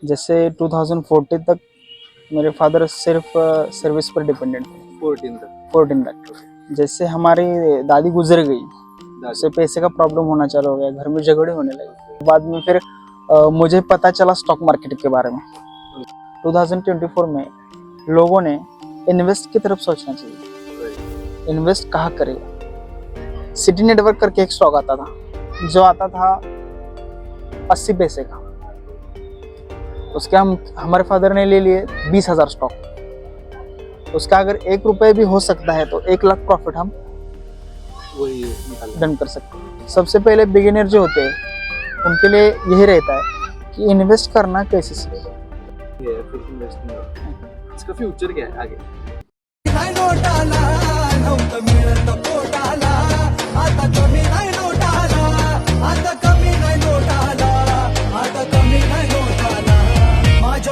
जैसे 2014 तक मेरे फादर सिर्फ सर्विस पर डिपेंडेंट थे। 14 तक जैसे हमारी दादी गुजर गई, उससे पैसे का प्रॉब्लम होना चालू हो गया, घर में झगड़े होने लगे। बाद में फिर मुझे पता चला स्टॉक मार्केट के बारे में। 2024 में लोगों ने इन्वेस्ट की तरफ सोचना चाहिए। इन्वेस्ट कहाँ करेगा? सिटी नेटवर्क करके एक स्टॉक आता था, जो आता था 80 पैसे का। उसके हमारे फादर ने ले लिए 20,000 स्टॉक। उसका अगर 1 रुपये भी हो सकता है तो 1 लाख प्रॉफिट हम वही डन कर सकते हैं। सबसे पहले बिगिनर जो होते हैं उनके लिए यही रहता है कि इन्वेस्ट करना कैसे सीखें। इसका फ्यूचर क्या है आगे?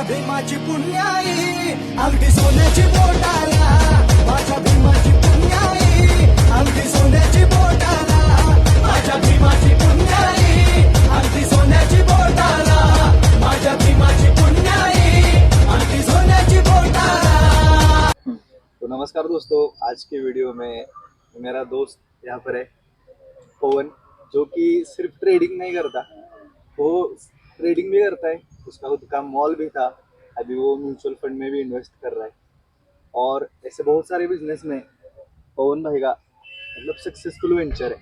भीमाची पुण्याई अगदी सोन्याची बोटाला, माझ्या भीमाची पुण्याई अगदी सोन्याची बोटाला, माझ्या भीमाची पुण्याई अगदी सोन्याची बोटाला, माझ्या भीमाची पुण्याई अगदी सोन्याची बोटाला। तो नमस्कार दोस्तों, आज के वीडियो में मेरा दोस्त यहाँ पर है पवन, जो कि सिर्फ ट्रेडिंग नहीं करता, वो ट्रेडिंग भी करता है, उसका खुद का मॉल भी था, अभी वो म्यूचुअल फंड में भी इन्वेस्ट कर रहा है। और ऐसे बहुत सारे बिजनेस में पवन भाई का मतलब सक्सेसफुल वेंचर है।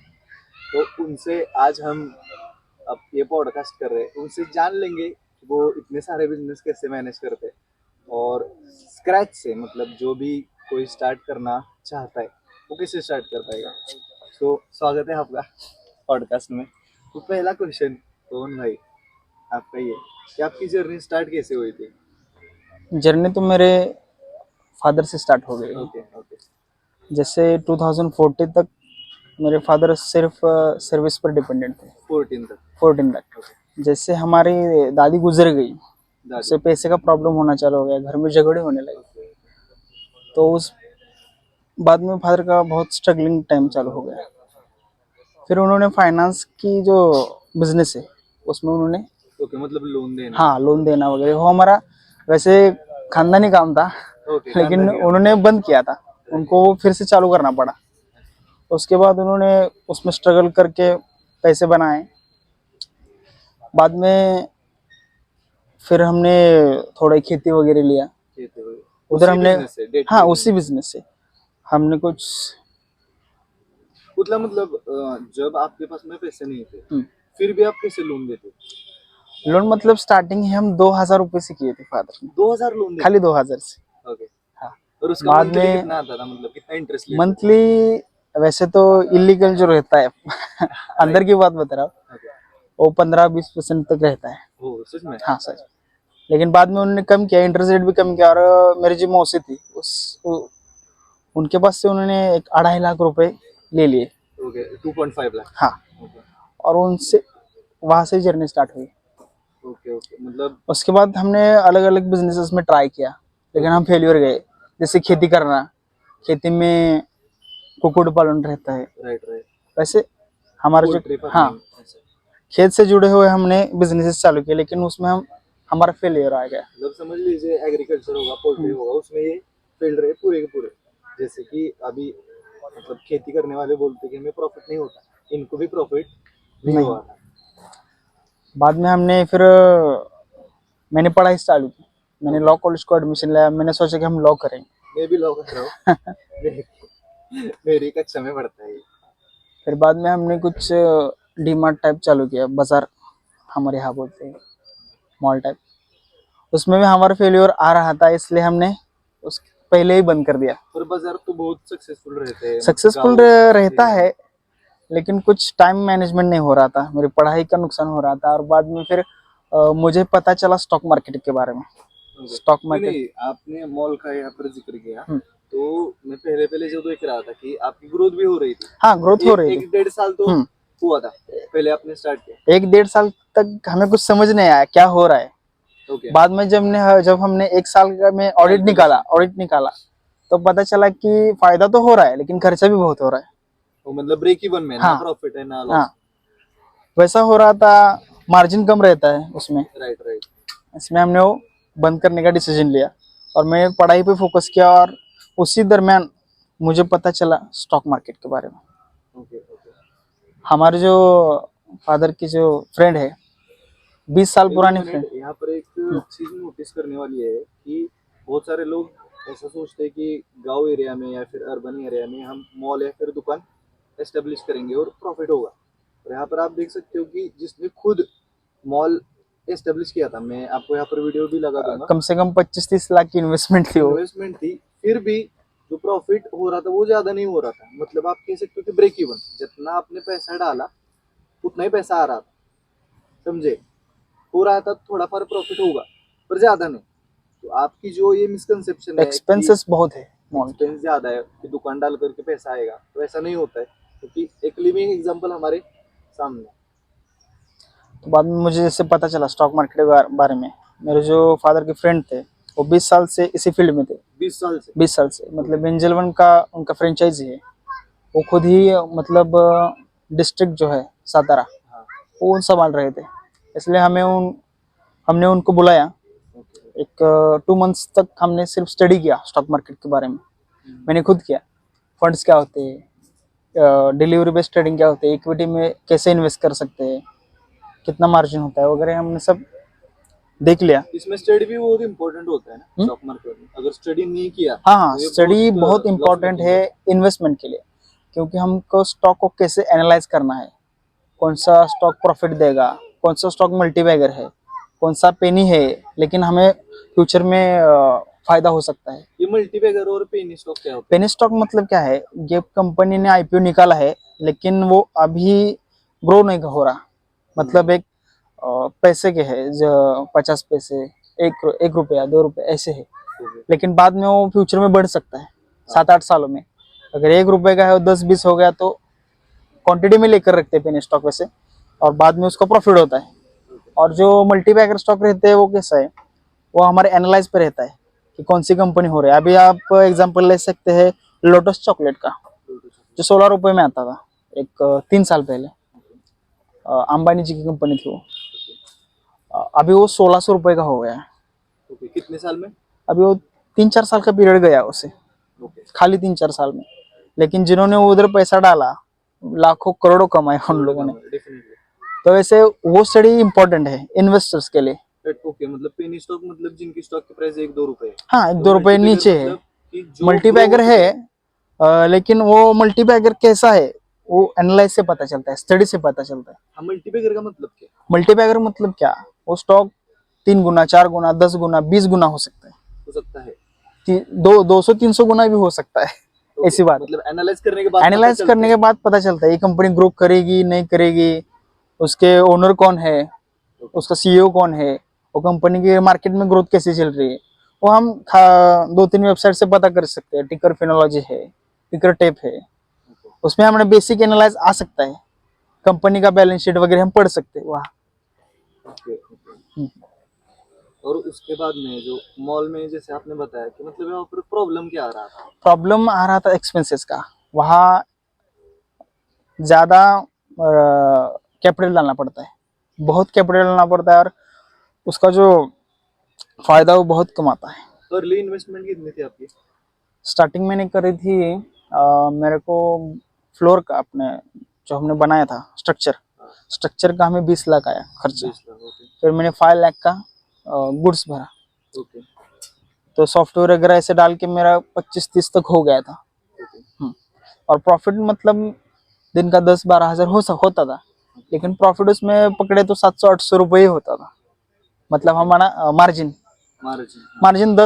तो उनसे आज हम अब ये पॉडकास्ट कर रहे हैं, उनसे जान लेंगे कि वो इतने सारे बिजनेस कैसे मैनेज करते हैं और स्क्रैच से मतलब जो भी कोई स्टार्ट करना चाहता है वो कैसे स्टार्ट कर पाएगा। तो स्वागत है आपका पॉडकास्ट में। तो पहला क्वेश्चन पवन भाई आपका ये कि आपकी जर्नी स्टार्ट कैसे हुई थी? जर्नी तो मेरे फादर से स्टार्ट हो गई। ओके ओके जैसे 2014 तक मेरे फादर सिर्फ सर्विस पर डिपेंडेंट थे। 14 तक जैसे हमारी दादी गुजर गई, उससे पैसे का प्रॉब्लम होना चालू हो गया, घर में झगड़े होने लगे। तो उस बाद में फादर का बहुत स्ट्रगलिंग टाइम चालू हो गया। फिर उन्होंने फाइनेंस की जो बिजनेस है उसमें उन्होंने ओके मतलब लोन देना। हाँ, लोन देना वगैरह, वो हमारा वैसे खानदानी काम था, लेकिन उन्होंने बंद किया था, उनको वो फिर से चालू करना पड़ा। उसके बाद उन्होंने उसमें स्ट्रगल करके पैसे बनाए। बाद में फिर हमने थोड़ा खेती वगैरह लिया उधर, हमने हाँ उसी बिजनेस से हमने कुछ मतलब जब आपके पास में पैसे नहीं थे फिर भी आप कैसे लोन देते? लोन मतलब स्टार्टिंग ही हम 2,000 रुपए से किए थे फादर ने। 2,000 लोन खाली 2,000 से। ओके हाँ। और उसका बाद मंथली में कितना आता था, मतलब कितना इंटरेस्ट? मंथली वैसे तो इलीगल जो रहता है अंदर की बात बता रहा हूँ, वो 15-20% तक रहता है। सच में? हाँ सच। लेकिन बाद में उन्होंने कम किया, इंटरेस्ट रेट भी कम किया। और मेरी जो मौसी थी उनके पास से उन्होंने 2.5 लाख रुपए ले लिए। 2.5 लाख। हाँ। और उनसे वहां से जर्नी स्टार्ट हुई। ओके मतलब उसके बाद हमने अलग अलग बिजनेसेस में ट्राई किया, लेकिन हम फेलियर गए। जैसे खेती करना, खेती में कुक्कुट पालन रहता है। राइट वैसे हमारा जो हाँ खेत से जुड़े हुए हमने बिजनेसेस चालू किए, लेकिन उसमें हमारा फेलियर आ गया। मतलब समझ लीजिए एग्रीकल्चर होगा, पोल्ट्री होगा, उसमें ये फील्ड रहे पूरे के पूरे। जैसे कि अभी मतलब खेती करने वाले बोलते कि हमें प्रॉफिट नहीं होता, इनको भी प्रॉफिट नहीं हुआ था। बाद में मैंने पढ़ाई चालू की, मैंने लॉ कॉलेज को एडमिशन लिया। मैंने सोचा कि हम लॉ करेंगे। मैं भी लॉ कर रहा हूँ मेरी कक्षा में पढ़ता है। फिर बाद में हमने कुछ डीमार्ट टाइप चालू किया, बाजार हमारे यहाँ बोलते हैं, मॉल टाइप। उसमें भी हमारा फेलियर आ रहा था, इसलिए हमने उस पहले ही बंद कर दिया। और बाजार तो बहुत सक्सेसफुल रहते हैं, सक्सेसफुल रहता है, लेकिन कुछ टाइम मैनेजमेंट नहीं हो रहा था, मेरी पढ़ाई का नुकसान हो रहा था। और बाद में फिर मुझे पता चला स्टॉक मार्केट के बारे में। स्टॉक मार्केट आपने मॉल का यहाँ पर जिक्र किया, तो मैं पहले जो देख रहा था कि आपकी ग्रोथ भी हो रही थी। हाँ, ग्रोथ हो रही थी। 1-1.5 साल तो हुआ था पहले आपने स्टार्ट किया। 1-1.5 साल तक हमें कुछ समझ नहीं आया क्या हो रहा है। बाद में जब हमने 1 साल का में ऑडिट निकाला तो पता चला कि फायदा तो हो रहा है, लेकिन खर्चा भी बहुत हो रहा है। तो मतलब ब्रेक इवन में, ना प्रॉफिट है ना लॉस। हाँ, वैसा हो रहा था। मार्जिन कम रहता है उसमें। राइट इसमें हमने वो बंद करने का डिसीजन लिया और मैं पढ़ाई पे फोकस किया। और उसी दरमियान मुझे पता चला स्टॉक मार्केट के बारे में। Okay okay. हमारे जो फादर की जो फ्रेंड है, 20 साल पुरानी फ्रेंड। यहाँ पर एक चीज नोटिस करने वाली है कि बहुत सारे लोग ऐसा सोचते हैं कि गांव एरिया में या फिर अर्बन एरिया में हम मॉल या फिर दुकान एस्टेब्लिश करेंगे और प्रॉफिट होगा। और यहाँ पर आप देख सकते हो कि जिसने खुद मॉल एस्टेब्लिश किया था, मैं आपको यहाँ पर वीडियो भी लगा दूंगा, कम से कम 25-30 लाख की इन्वेस्टमेंट थी वो। इन्वेस्टमेंट थी, फिर भी जो प्रॉफिट हो रहा था वो ज्यादा नहीं हो रहा था। मतलब आप कह सकते हो कि ब्रेक इवन, जितना आपने पैसा डाला उतना ही पैसा आ रहा था, समझे। हो रहा था थोड़ा फार प्रॉफिट होगा पर ज्यादा नहीं। तो आपकी जो ये मिसकंसेप्शन है, एक्सपेंसेस बहुत है मॉल के। एक्सपेंस ज्यादा है कि दुकान डाल करके पैसा आएगा, तो ऐसा नहीं होता है, क्योंकि एक लिविंग एग्जांपल हमारे सामने। तो बाद में मुझे जैसे पता चला स्टॉक मार्केट के बारे में, मेरे जो फादर के फ्रेंड थे वो 20 साल से इसी फील्ड में थे। 20 साल से मतलब एंजल वन का उनका फ्रेंचाइजी है। वो खुद ही मतलब डिस्ट्रिक्ट जो है सातारा, हाँ, वो संभाल रहे थे। इसलिए हमने उनको बुलाया। एक 2 मंथ्स तक हमने सिर्फ स्टडी किया स्टॉक मार्केट के बारे में। मैंने खुद किया, फंड्स क्या होते हैं, डिलीवरी बेस्ड ट्रेडिंग क्या होते हैं, इक्विटी में कैसे इन्वेस्ट कर सकते हैं, कितना मार्जिन होता है वगैरह, हमने सब देख लिया। इसमें स्टडी भी बहुत इंपॉर्टेंट होता है ना स्टॉक मार्केट में। अगर स्टडी नहीं किया हाँ, तो ये स्टडी बहुत loss इम्पोर्टेंट making है इन्वेस्टमेंट के लिए, क्योंकि हमको स्टॉक को कैसे एनालाइज करना है, कौन सा स्टॉक प्रॉफिट देगा, कौन सा स्टॉक मल्टीबैगर है, कौन सा पेनी है, लेकिन हमें फ्यूचर में फायदा हो सकता है। ये मल्टीबैगर और पेनी स्टॉक क्या होता पेनी स्टॉक मतलब क्या है, ये कंपनी ने आईपीओ निकाला है लेकिन वो अभी ग्रो नहीं हो रहा। मतलब एक पैसे के है जो 50 पैसे, 1 रुपया, 2 रुपये ऐसे है, है? लेकिन बाद में वो फ्यूचर में बढ़ सकता है 7-8 सालों में। अगर 1 रुपये का है और 10-20 हो गया तो क्वांटिटी में लेकर रखते हैं पेनी स्टॉक वैसे, और बाद में उसका प्रॉफिट होता है। और जो मल्टीबैगर स्टॉक रहते हैं वो कैसा है, वो हमारे एनालाइज पे रहता है कि कौन सी कंपनी हो रही है। अभी आप एग्जांपल ले सकते हैं लोटस चॉकलेट का, जो 16 रुपये में आता था एक 3 साल पहले। अंबानी जी की कंपनी थी वो। अभी वो 1600 रुपये का हो गया है। ओके, कितने साल में? अभी वो 3-4 साल का पीरियड गया उसे, ओके, खाली 3-4 साल में। लेकिन जिन्होंने उधर पैसा डाला, लाखों करोड़ों कमाए उन लोगों ने। डेफिनेटली। तो वैसे वो स्टडी इम्पोर्टेंट है इन्वेस्टर्स के लिए। ओके, मतलब पेनी स्टॉक मतलब जिनकी स्टॉक की प्राइस 1-2 रुपए है। हाँ, 1-2 तो रुपये multibagger नीचे है। मतलब कि जो मल्टीबैगर grow है, होते हैं। लेकिन वो मल्टीबैगर कैसा है वो एनालाइज से पता चलता है, स्टडी से पता चलता है। हाँ, मल्टीबैगर का मतलब क्या? मल्टीबैगर मतलब क्या, वो स्टॉक 3 गुना, 4 गुना, 10 गुना, 20 गुना हो सकता है। हो सकता है। 200-300 गुना भी हो सकता है। ओके, ऐसी बात, मतलब एनालाइज करने के बाद एनालाइज करने के बाद पता चलता है ये कंपनी ग्रो करेगी नहीं करेगी, उसके ओनर कौन है, उसका सीईओ कौन है, वो कंपनी की मार्केट में ग्रोथ कैसे चल रही है, वो हम 2-3 वेबसाइट से पता कर सकते हैं। टिकर फिनोलॉजी है, टिकर टेप है, उसमें हमें बेसिक एनालाइज आ सकता है। कंपनी का बैलेंस शीट वगैरह हम पढ़ सकते हैं वहाँ। Okay, okay. और उसके बाद में जो मॉल में जैसे आपने बताया कि मतलब यहाँ पर प्रॉब्लम क्या आ रहा था? प्रॉब्लम आ रहा था एक्सपेंसेस का। वहाँ ज़्यादा कैपिटल डालना पड़ता है, बहुत कैपिटल डालना पड़ता है, और उसका जो फायदा वो बहुत कम आता है। अर्ली इन्वेस्टमेंट कितनी थी आपकी? स्टार्टिंग मैंने करी थी मेरे को फ्लोर का, अपने जो हमने बनाया था स्ट्रक्चर का हमें 20 लाख आया खर्चा। 20 लाख। ओके, फिर मैंने 5 लाख का गुड्स भरा। ओके, तो सॉफ्टवेयर वगैरह ऐसे डाल के मेरा 25-30 तक हो गया था। ओके। और प्रॉफिट मतलब दिन का 10-12 हज़ार होता था, लेकिन प्रॉफिट उसमें पकड़े तो 700-800 रुपये ही होता था। मतलब हमारा मार्जिन मार्जिन।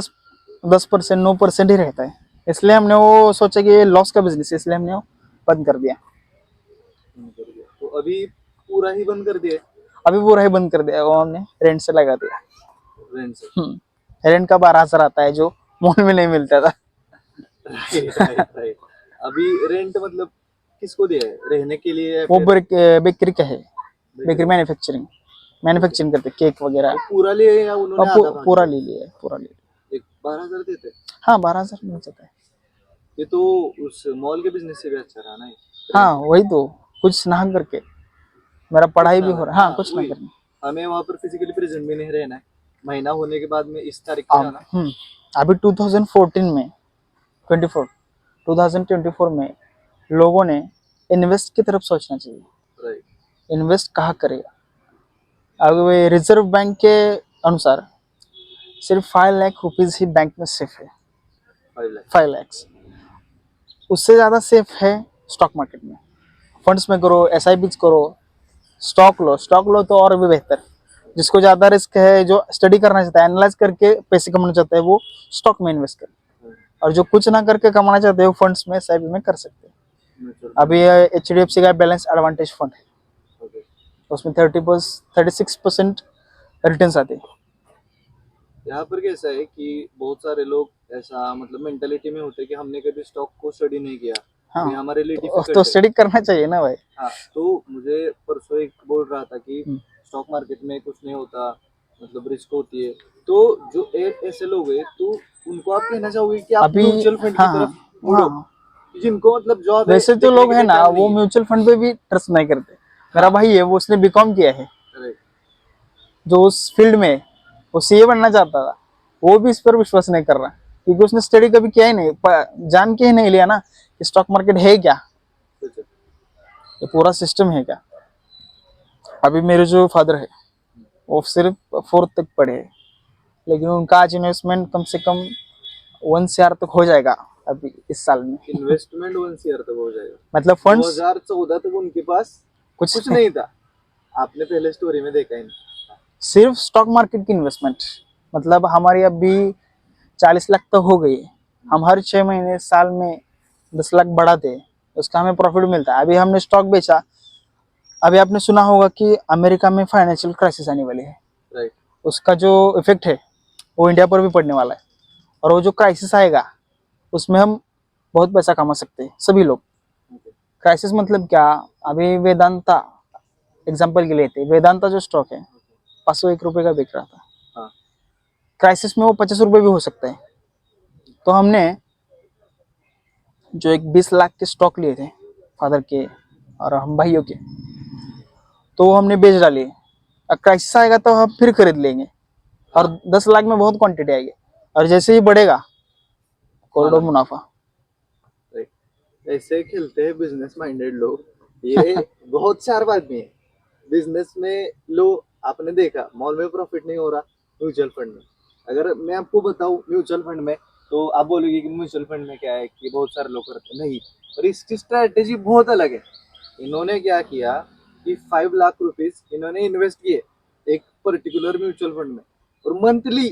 10%, 9% ही रहता है। इसलिए हमने वो सोचा कि ये लॉस का बिजनेस है, इसलिए हमने वो बंद कर दिया। तो अभी पूरा ही बंद कर दिया अभी पूरा ही बंद कर दिया, वो हमने रेंट से लगा दिया। रेंट से? रेंट का 12,000 आता है जो मॉल में नहीं मिलता था। राइट। अभी रेंट मतलब किसको दिया है, रहने के लिए या वो फिर बेकरी का है, बेकरी मैन्युफैक्चरिंग करते केक वगैरह। वो पूरा लिए या उन्होंने आधा भाग पूरा दिया? ले लिया है, पूरा ले लिया। एक 12,000 देते? हाँ, 12,000 मिल जाता है। ये तो उस मॉल के बिजनेस से भी अच्छा रहा ना ये? हाँ, वही तो, कुछ ना करके मेरा पढ़ाई भी हो रहा है। हाँ, कुछ ना वही। करके। हमें वहाँ पर फिजिकली प्रेजेंट भी नहीं रहना है, महीना होने के बाद में इस तारीख को जाना। अभी 2014 में 2024 में लोगों ने इन्वेस्ट की तरफ सोचना चाहिए। राइट। इन्वेस्ट कहाँ करेगा? अब रिजर्व बैंक के अनुसार सिर्फ 5 लाख रुपीज ही बैंक में सेफ है। 5 लाख, उससे ज़्यादा सेफ है स्टॉक मार्केट में। फंड्स में करो, SIPs करो, स्टॉक लो तो और भी बेहतर। जिसको ज़्यादा रिस्क है, जो स्टडी करना चाहता है, एनालाइज करके पैसे कमाना चाहता है, वो स्टॉक में इन्वेस्ट करे। और जो कुछ ना करके कमाना चाहते हैं वो फंड्स में, SIP में कर सकते हैं। अभी HDFC का बैलेंस एडवांटेज फंड है, उसमें 36% रिटर्न्स आते हैं। यहाँ पर कैसा है कि बहुत सारे लोग ऐसा मतलब मेंटेलिटी में होते हैं कि हमने कभी स्टॉक को स्टडी नहीं किया। हाँ, ये हमारे लिए तो डिफिकल्ट स्टडी करना चाहिए ना भाई। हाँ, तो मुझे परसों एक बोल रहा था कि स्टॉक मार्केट में कुछ नहीं होता, मतलब रिस्क होती है। तो जो ऐसे लोग हैं, तो उनको आप कहना चाहोगे कि आप अभी म्यूचुअल फंड हाँ की तरफ मुड़ो, जिनको मतलब जॉब है, वैसे तो देखने लोग के है ना, time वो नहीं है। म्यूचुअल फंड पे भी ट्रस्ट नहीं करते। मेरा भाई है, वो उसने BCom किया है, Right. जो उस फील्ड में वो CA बनना चाहता था, वो भी इस पर विश्वास नहीं कर रहा, क्योंकि उसने स्टडी कभी किया ही नहीं, जान के ही नहीं लिया ना कि स्टॉक मार्केट है क्या, ये पूरा सिस्टम है क्या। अभी मेरे जो फादर है वो सिर्फ 4th तक पढ़े हैं, लेकिन उनका आज इन्वेस्टमेंट कम से कम 1 CR तक हो जाएगा अभी इस साल में। इन्वेस्टमेंट 1 CR तक हो जाएगा। मतलब फंड्स 2014 तक उनके पास कुछ कुछ नहीं था। आपने पहले स्टोरी में देखा ही सिर्फ स्टॉक मार्केट की इन्वेस्टमेंट। मतलब हमारी अभी 40 लाख तक हो गई है। हम हर 6 महीने साल में 10 लाख बढ़ाते हैं, उसका हमें प्रॉफिट मिलता है। अभी हमने स्टॉक बेचा, अभी आपने सुना होगा कि अमेरिका में फाइनेंशियल क्राइसिस आने वाली है। राइट। उसका जो इफेक्ट है वो इंडिया पर भी पड़ने वाला है, और वो जो क्राइसिस आएगा उसमें हम बहुत पैसा कमा सकते हैं सभी लोग। क्राइसिस मतलब क्या? अभी वेदांता एग्जांपल के लिए थे, वेदांता जो स्टॉक है 501 रुपये का बिक रहा था। हाँ। क्राइसिस में वो 50 रुपये भी हो सकता है। तो हमने जो एक 20 लाख के स्टॉक लिए थे फादर के और हम भाइयों के, तो वो हमने बेच डाले। अब क्राइसिस आएगा तो हम फिर खरीद लेंगे, और 10 लाख में बहुत क्वांटिटी आएगी, और जैसे ही बढ़ेगा करोड़ों मुनाफा। ऐसे खेलते हैं बिजनेस माइंडेड लोग। ये बहुत शार्प आदमी है बिजनेस में। लो, आपने देखा मॉल में प्रॉफिट नहीं हो रहा, म्यूचुअल फंड में। अगर मैं आपको बताऊं म्यूचुअल फंड में, तो आप बोलोगे कि म्यूचुअल फंड में क्या है कि बहुत सारे लोग करते नहीं, और इसकी स्ट्रैटेजी बहुत अलग है। इन्होंने क्या किया कि 5 लाख रुपीस इन्होंने इन्वेस्ट किए एक पर्टिकुलर म्यूचुअल फंड में, और मंथली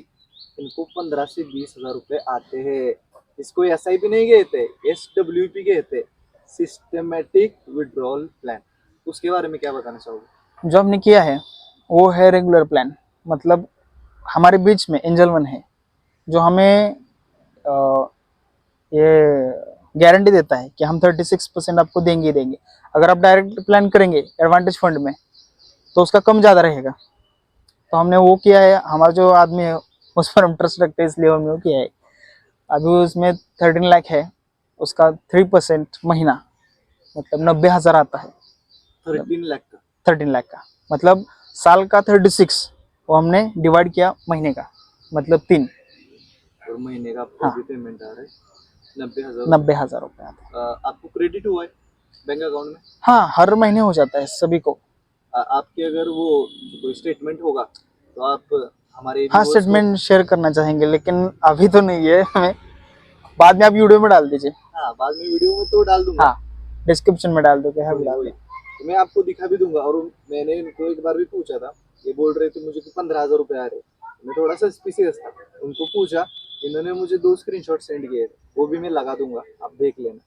इनको 15 से 20 हजार रुपए आते हैं। इसको SIP नहीं कहते, SWP कहते, सिस्टमेटिक विड्रॉल प्लान। उसके बारे में क्या बताना चाहोगे? जो हमने किया है वो है रेगुलर प्लान। मतलब हमारे बीच में एंजल वन है जो हमें ये गारंटी देता है कि हम 36% आपको देंगे ही देंगे। अगर आप डायरेक्ट प्लान करेंगे एडवांटेज फंड में तो उसका कम ज़्यादा रहेगा। तो हमने वो किया है, हमारा जो आदमी है उस पर हम ट्रस्ट रखते हैं, इसलिए हमने वो किया है। अभी उसमें 13 लाख है, उसका 3% महीना मतलब 90,000 आता है। 13 लाख का 13 लाख का मतलब साल का 36, वो हमने डिवाइड किया महीने का, मतलब 3। और महीने का आपको हाँ। भी पेमेंट आ रहा है 90,000। 90,000 रुपये आते हैं। आपको क्रेडिट हुआ है बैंक अकाउंट में? हाँ, हर महीने हो जाता है सभी को। आपके अगर वो कोई स्टेटमेंट होगा तो आप हमारे हाँ, viewers को- स्टेटमेंट शेयर करना चाहेंगे, लेकिन अभी तो नहीं है हमें, बाद में आप वीडियो में डाल दीजिए। हाँ, बाद में वीडियो में तो डाल दूंगा। हाँ, डिस्क्रिप्शन में डाल दो, क्या वही- डाल वही। दो। तो मैं आपको दिखा भी दूंगा। और मैंने इनको एक बार भी पूछा था, ये बोल रहे थे मुझे कि 15,000 रुपए आ रहे। मैं थोड़ा सा स्पीसियस था, उनको पूछा, इन्होंने मुझे 2 स्क्रीनशॉट सेंड किए थे, वो भी मैं लगा दूंगा, आप देख लेना।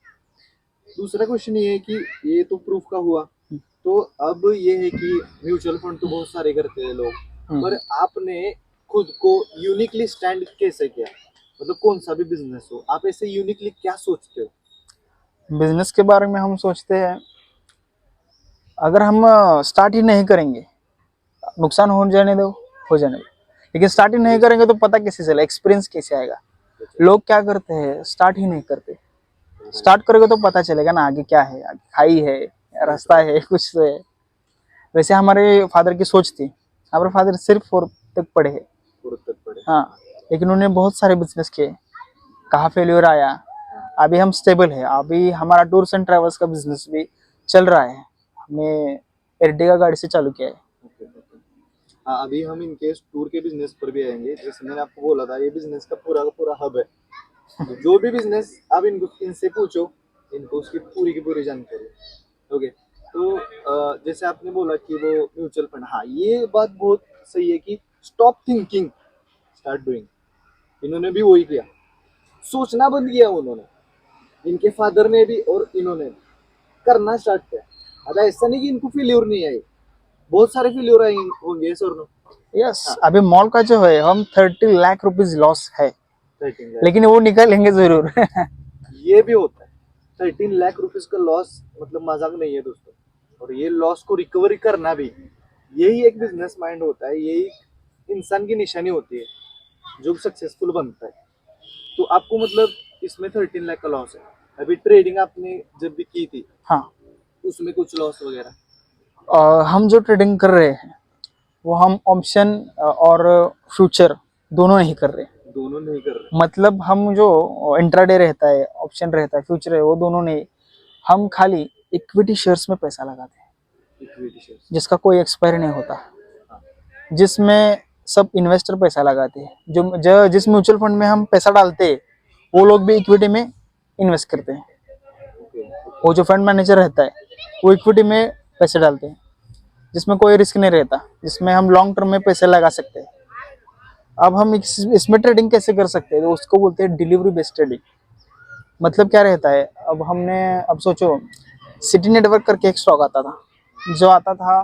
दूसरा क्वेश्चन ये है कि ये तो प्रूफ का हुआ, तो अब ये है कि म्यूचुअल फंड तो बहुत सारे करते हैं लोग, पर आपने खुद को यूनिकली स्टैंड कैसे किया? मतलब कौन सा भी बिजनेस हो, आप ऐसे यूनिकली क्या सोचते हो? बिजनेस के बारे में हम सोचते हैं, अगर हम स्टार्ट ही नहीं करेंगे, नुकसान हो जाने दो, हो जाने दो, लेकिन स्टार्ट ही नहीं करेंगे तो पता कैसे चलेगा, एक्सपीरियंस कैसे आएगा। लोग क्या करते हैं, स्टार्ट ही नहीं करते। स्टार्ट करोगे तो पता चलेगा ना आगे क्या है, आगे खाई है, रास्ता है, कुछ तो है। वैसे हमारे फादर की सोच थी, हमारे फादर सिर्फ 4th तक पढ़े हैं, हाँ, लेकिन उन्होंने बहुत सारे बिजनेस किए, कहाँ फेल्योर आया। अभी हम स्टेबल है, अभी हमारा टूर्स एंड ट्रैवल्स का बिजनेस भी चल रहा है, हमने एर्टिगा गाड़ी से चालू किया है। Okay okay. हाँ, अभी हम इनके टूर के बिजनेस पर भी आएंगे। जैसे मैंने आपको बोला था, ये बिजनेस का पूरा हब है। तो जो भी बिजनेस आप इनसे पूछो, इनको उसकी पूरी की पूरी जानकारी। ओके, तो जैसे आपने बोला कि वो म्यूचुअल फंड, हाँ ये बात बहुत सही है कि स्टॉप थिंकिंग, स्टार्ट डूइंग। इन्होंने भी वही किया, सोचना बंद किया उन्होंने, इनके फादर ने भी और इन्होंने भी करना स्टार्ट किया। अब ऐसा नहीं कि इनको फेल्योर नहीं आई, बहुत सारे फेल्योर आए होंगे सर नो। यस, अभी मॉल का जो है हम 30 लाख रुपीज लॉस है, 13 लाख, लेकिन वो निकालेंगे जरूर। ये भी होता है। 13 लाख रुपीज का लॉस मतलब मजाक नहीं है दोस्तों। और ये लॉस को रिकवरी करना भी, यही एक बिजनेस माइंड होता है, यही इंसान की निशानी होती है जो सक्सेसफुल बनता है। तो आपको मतलब इसमें 13 लाख का लॉस है। अभी ट्रेडिंग आपने जब भी की थी, हाँ, उसमें कुछ लॉस वगैरह? हम जो ट्रेडिंग कर रहे हैं वो हम ऑप्शन और फ्यूचर दोनों नहीं कर रहे। दोनों नहीं कर रहे। मतलब हम जो इंट्राडे रहता है, ऑप्शन रहता है, फ्यूचर है, वो दोनों नहीं। हम खाली इक्विटी शेयर्स में पैसा लगाते हैं, इक्विटी शेयर्स। जिसका कोई एक्सपायरी नहीं होता, जिसमें सब इन्वेस्टर पैसा लगाते हैं। जिस म्यूचुअल फंड में हम पैसा डालते हैं वो लोग भी इक्विटी में इन्वेस्ट करते हैं। वो जो फंड मैनेजर रहता है वो इक्विटी में पैसे डालते हैं, जिसमें कोई रिस्क नहीं रहता, जिसमें हम लॉन्ग टर्म में पैसे लगा सकते हैं। अब हम इसमें ट्रेडिंग कैसे कर सकते हैं, तो उसको बोलते हैं डिलीवरी बेस्ड ट्रेडिंग। मतलब क्या रहता है, अब सोचो, सिटी नेटवर्क करके एक स्टॉक आता था, जो आता था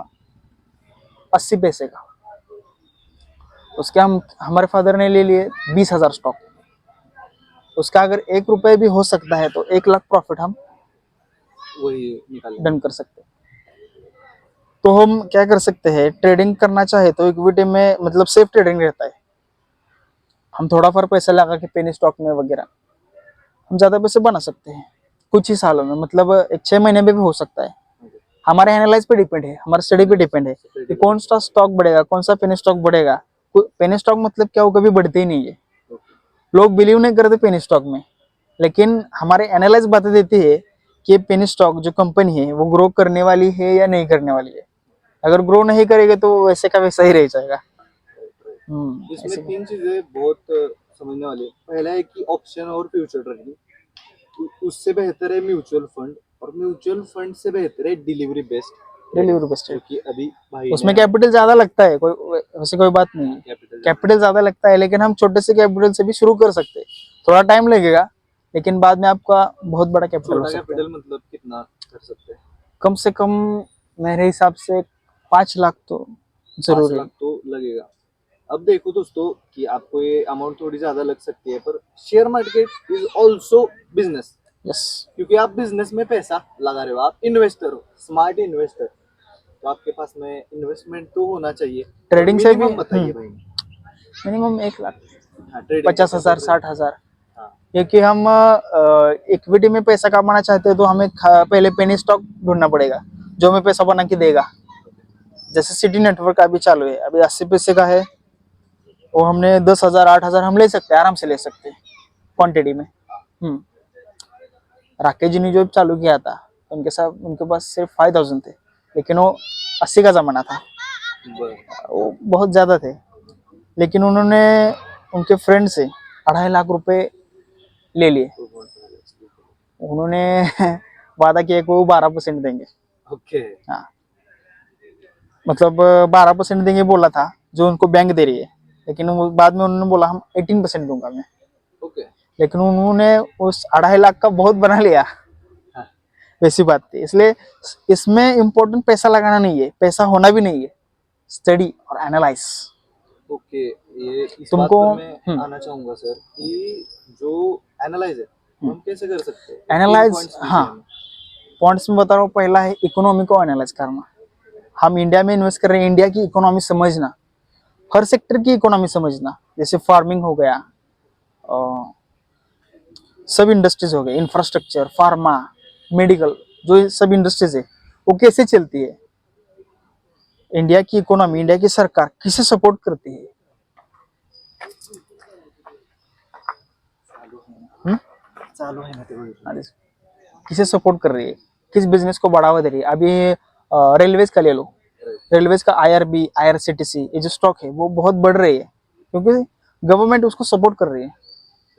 80 पैसे का। उसके हमारे फादर ने ले लिए 20,000 स्टॉक। उसका अगर 1 रुपये भी हो सकता है तो 1 लाख प्रॉफिट हम वही निकाल डन कर सकते हैं। तो हम क्या कर सकते हैं, ट्रेडिंग करना चाहे तो इक्विटी में, मतलब सेफ ट्रेडिंग रहता है। हम थोड़ा फर पैसा लगा के पेनी स्टॉक में वगैरह हम ज्यादा पैसे बना सकते हैं कुछ ही सालों में, मतलब 6 महीने में भी हो सकता है। हमारे एनालाइज पे डिपेंड है, हमारे स्टडी पे डिपेंड है कि कौन सा स्टॉक बढ़ेगा, कौन सा पेनी स्टॉक बढ़ेगा। पेनी स्टॉक मतलब क्या, वो कभी बढ़ते ही नहीं है। लोग बिलीव नहीं करते पेनी स्टॉक में, लेकिन हमारे एनालाइज बातें देती है कि पेनी स्टॉक जो कंपनी है वो ग्रो करने वाली है या नहीं करने वाली है। अगर ग्रो नहीं करेगा तो वैसे का वैसा ही रह जाएगा। इसमें 3 चीजें बहुत समझने वाली है। पहला है कि ऑप्शन और फ्यूचर ट्रेडिंग, उससे बेहतर है म्यूचुअल फंड, और म्यूचुअल फंड से बेहतर है डिलीवरी बेस्ड। डिलीवरी बेस्ड, क्योंकि अभी भाई उसमें कैपिटल ज्यादा लगता है, वैसे कोई बात नहीं है, कैपिटल ज्यादा लगता है, लेकिन हम छोटे से कैपिटल से भी शुरू कर सकते हैं। थोड़ा टाइम लगेगा, लेकिन बाद में आपका बहुत बड़ा कैपिटल हो छोटा सकता है। कैपिटल मतलब कितना कर सकते हैं? कम से कम मेरे हिसाब से 5 लाख तो 5 जरूर है। लाख तो लगेगा। अब देखो दोस्तों कि आपको ये अमाउंट थोड़ी ज्यादा लग सकती है, पर share market is also business. Yes, क्योंकि आप बिजनेस में पैसा लगा रहे हो, आप इन्वेस्टर हो, स्मार्ट इन्वेस्टर। तो आपके पास में इन्वेस्टमेंट तो होना चाहिए। ट्रेडिंग से भी मिनिमम बताइए भाई। मिनिमम 1 लाख, हाँ, ट्रेडिंग 50,000, 60,000। हाँ, क्योंकि हम इक्विटी में पैसा कमाना चाहते हैं तो हमें पहले पेनी स्टॉक ढूंढना पड़ेगा जो हमें पैसा बना के देगा। जैसे सिटी नेटवर्क अभी चालू है, अभी 80 पैसे का है, वो हमने 10,000, 8,000 हम ले सकते हैं, आराम से ले सकते हैं क्वांटिटी में। राकेश जी ने जो चालू किया था उनके साथ, उनके पास सिर्फ 5,000 थे, लेकिन वो 80 का जमाना था, वो बहुत ज्यादा थे, लेकिन उन्होंने उनके फ्रेंड से 2.5 लाख रुपए ले लिए। उन्होंने वादा किया कि वो 12% देंगे। ओके। हाँ, मतलब 12% देंगे बोला था जो उनको बैंक दे रही है, लेकिन वो बाद में उन्होंने बोला हम 18% दूंगा मैं। ओके। लेकिन उन्होंने उस 2.5 लाख का बहुत बना लिया। हाँ। वैसी बात थी, इसलिए इसमें इम्पोर्टेंट पैसा लगाना नहीं है, पैसा होना भी नहीं है, स्टडी और एनालाइज। ओके, ये इस तुमको बात पर मैं आना चाहूंगा सर कि जो एनालाइज है हम कैसे कर सकते हैं? एनालाइज, हाँ, पॉइंट्स में बता रहा हूँ। पहला है इकोनॉमी को एनालाइज करना। हम इंडिया में इन्वेस्ट कर रहे हैं, इंडिया की इकोनॉमी समझना, हर सेक्टर की इकोनॉमी समझना, जैसे फार्मिंग हो गया, सब इंडस्ट्रीज हो गए, इंफ्रास्ट्रक्चर, फार्मा, मेडिकल, जो सब इंडस्ट्रीज है वो कैसे चलती है, इंडिया की इकोनॉमी, इंडिया की सरकार किसे सपोर्ट करती है, चालू है ना ते बघितलं. हाँ, किसे सपोर्ट कर रही है, किस बिजनेस को बढ़ावा दे रही है. अभी रेलवेज का ले लो, रेलवेज का IRB IRCTC ये जो स्टॉक है वो बहुत बढ़ रही है क्योंकि गवर्नमेंट उसको सपोर्ट कर रही है.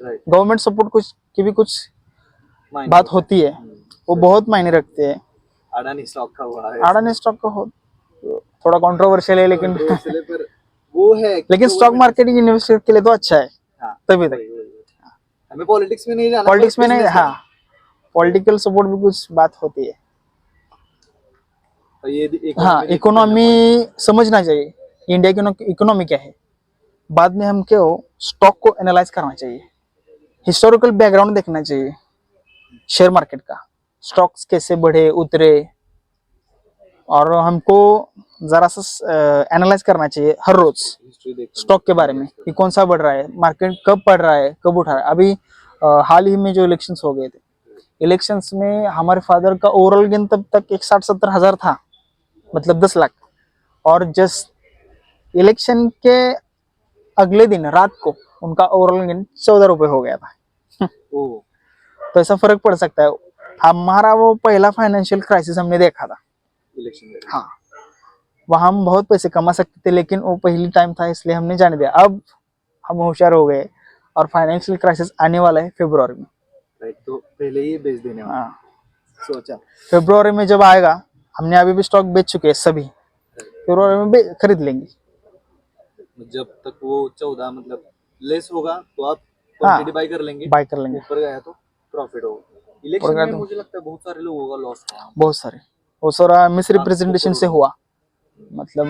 राइट. गवर्नमेंट सपोर्ट कुछ की भी कुछ मायने बात होता होती है, वो बहुत मायने रखते हैं. अडानी स्टॉक का हुआ है. अडानी स्टॉक का थोड़ा कंट्रोवर्शियल है लेकिन Controversial है, पर वो है कि लेकिन स्टॉक government- मार्केट इन्वेस्टर के लिए तो अच्छा है. हाँ, तभी तक वही. हमें पॉलिटिक्स में नहीं जाना. पॉलिटिक्स में नहीं. business हाँ, पॉलिटिकल सपोर्ट भी कुछ बात होती है. और ये हाँ, इकोनॉमी समझना चाहिए, इंडिया की इकोनॉमी क्या है. बाद में हम क्यों स्टॉक को एनालाइज करना चाहिए, हिस्टोरिकल बैकग्राउंड देखना चाहिए शेयर मार्केट का, स्टॉक्स कैसे बढ़े उतरे, और हमको जरा सा एनालाइज करना चाहिए हर रोज हिस्ट्री देख स्टॉक के बारे में कि कौन सा बढ़ रहा है, मार्केट कब बढ़ रहा है, कब उठा रहा है. अभी हाल ही में जो इलेक्शंस हो गए थे, इलेक्शंस में हमारे फादर का ओवरऑल गेन तब तक 60-70 हजार था, मतलब 10 लाख. और जस्ट इलेक्शन के अगले दिन रात को उनका ओवरऑल गेन 14 रुपए हो गया था. ओ तो ऐसा फर्क पड़ सकता है. हमारा वो पहला फाइनेंशियल क्राइसिस हमने देखा था. इलेक्शन में. हाँ, वहाँ हम बहुत पैसे कमा सकते थे लेकिन वो पहली टाइम था इसलिए हमने जाने दिया. अब हम होशियार हो गए और फाइनेंशियल क्राइसिस आने वाला है फरवरी में. राइट. तो पहले ही बेच देने वाला हाँ, सोचा. फरवरी में जब आएगा, हमने अभी भी स्टॉक बेच चुके हैं सभी, फरवरी में खरीद लेंगे. जब तक वो 14 मतलब लेस होगा तो आप हाँ. क्वांटिटी बाय कर लेंगे. बाय कर लेंगे. ऊपर गया तो प्रॉफिट होगा. इलेक्शन ऊपर गया में तो- मुझे लगता है बहुत सारे लोगों का लॉस हुआ. बहुत सारे, वो सारा मिस रिप्रेजेंटेशन से हुआ. मतलब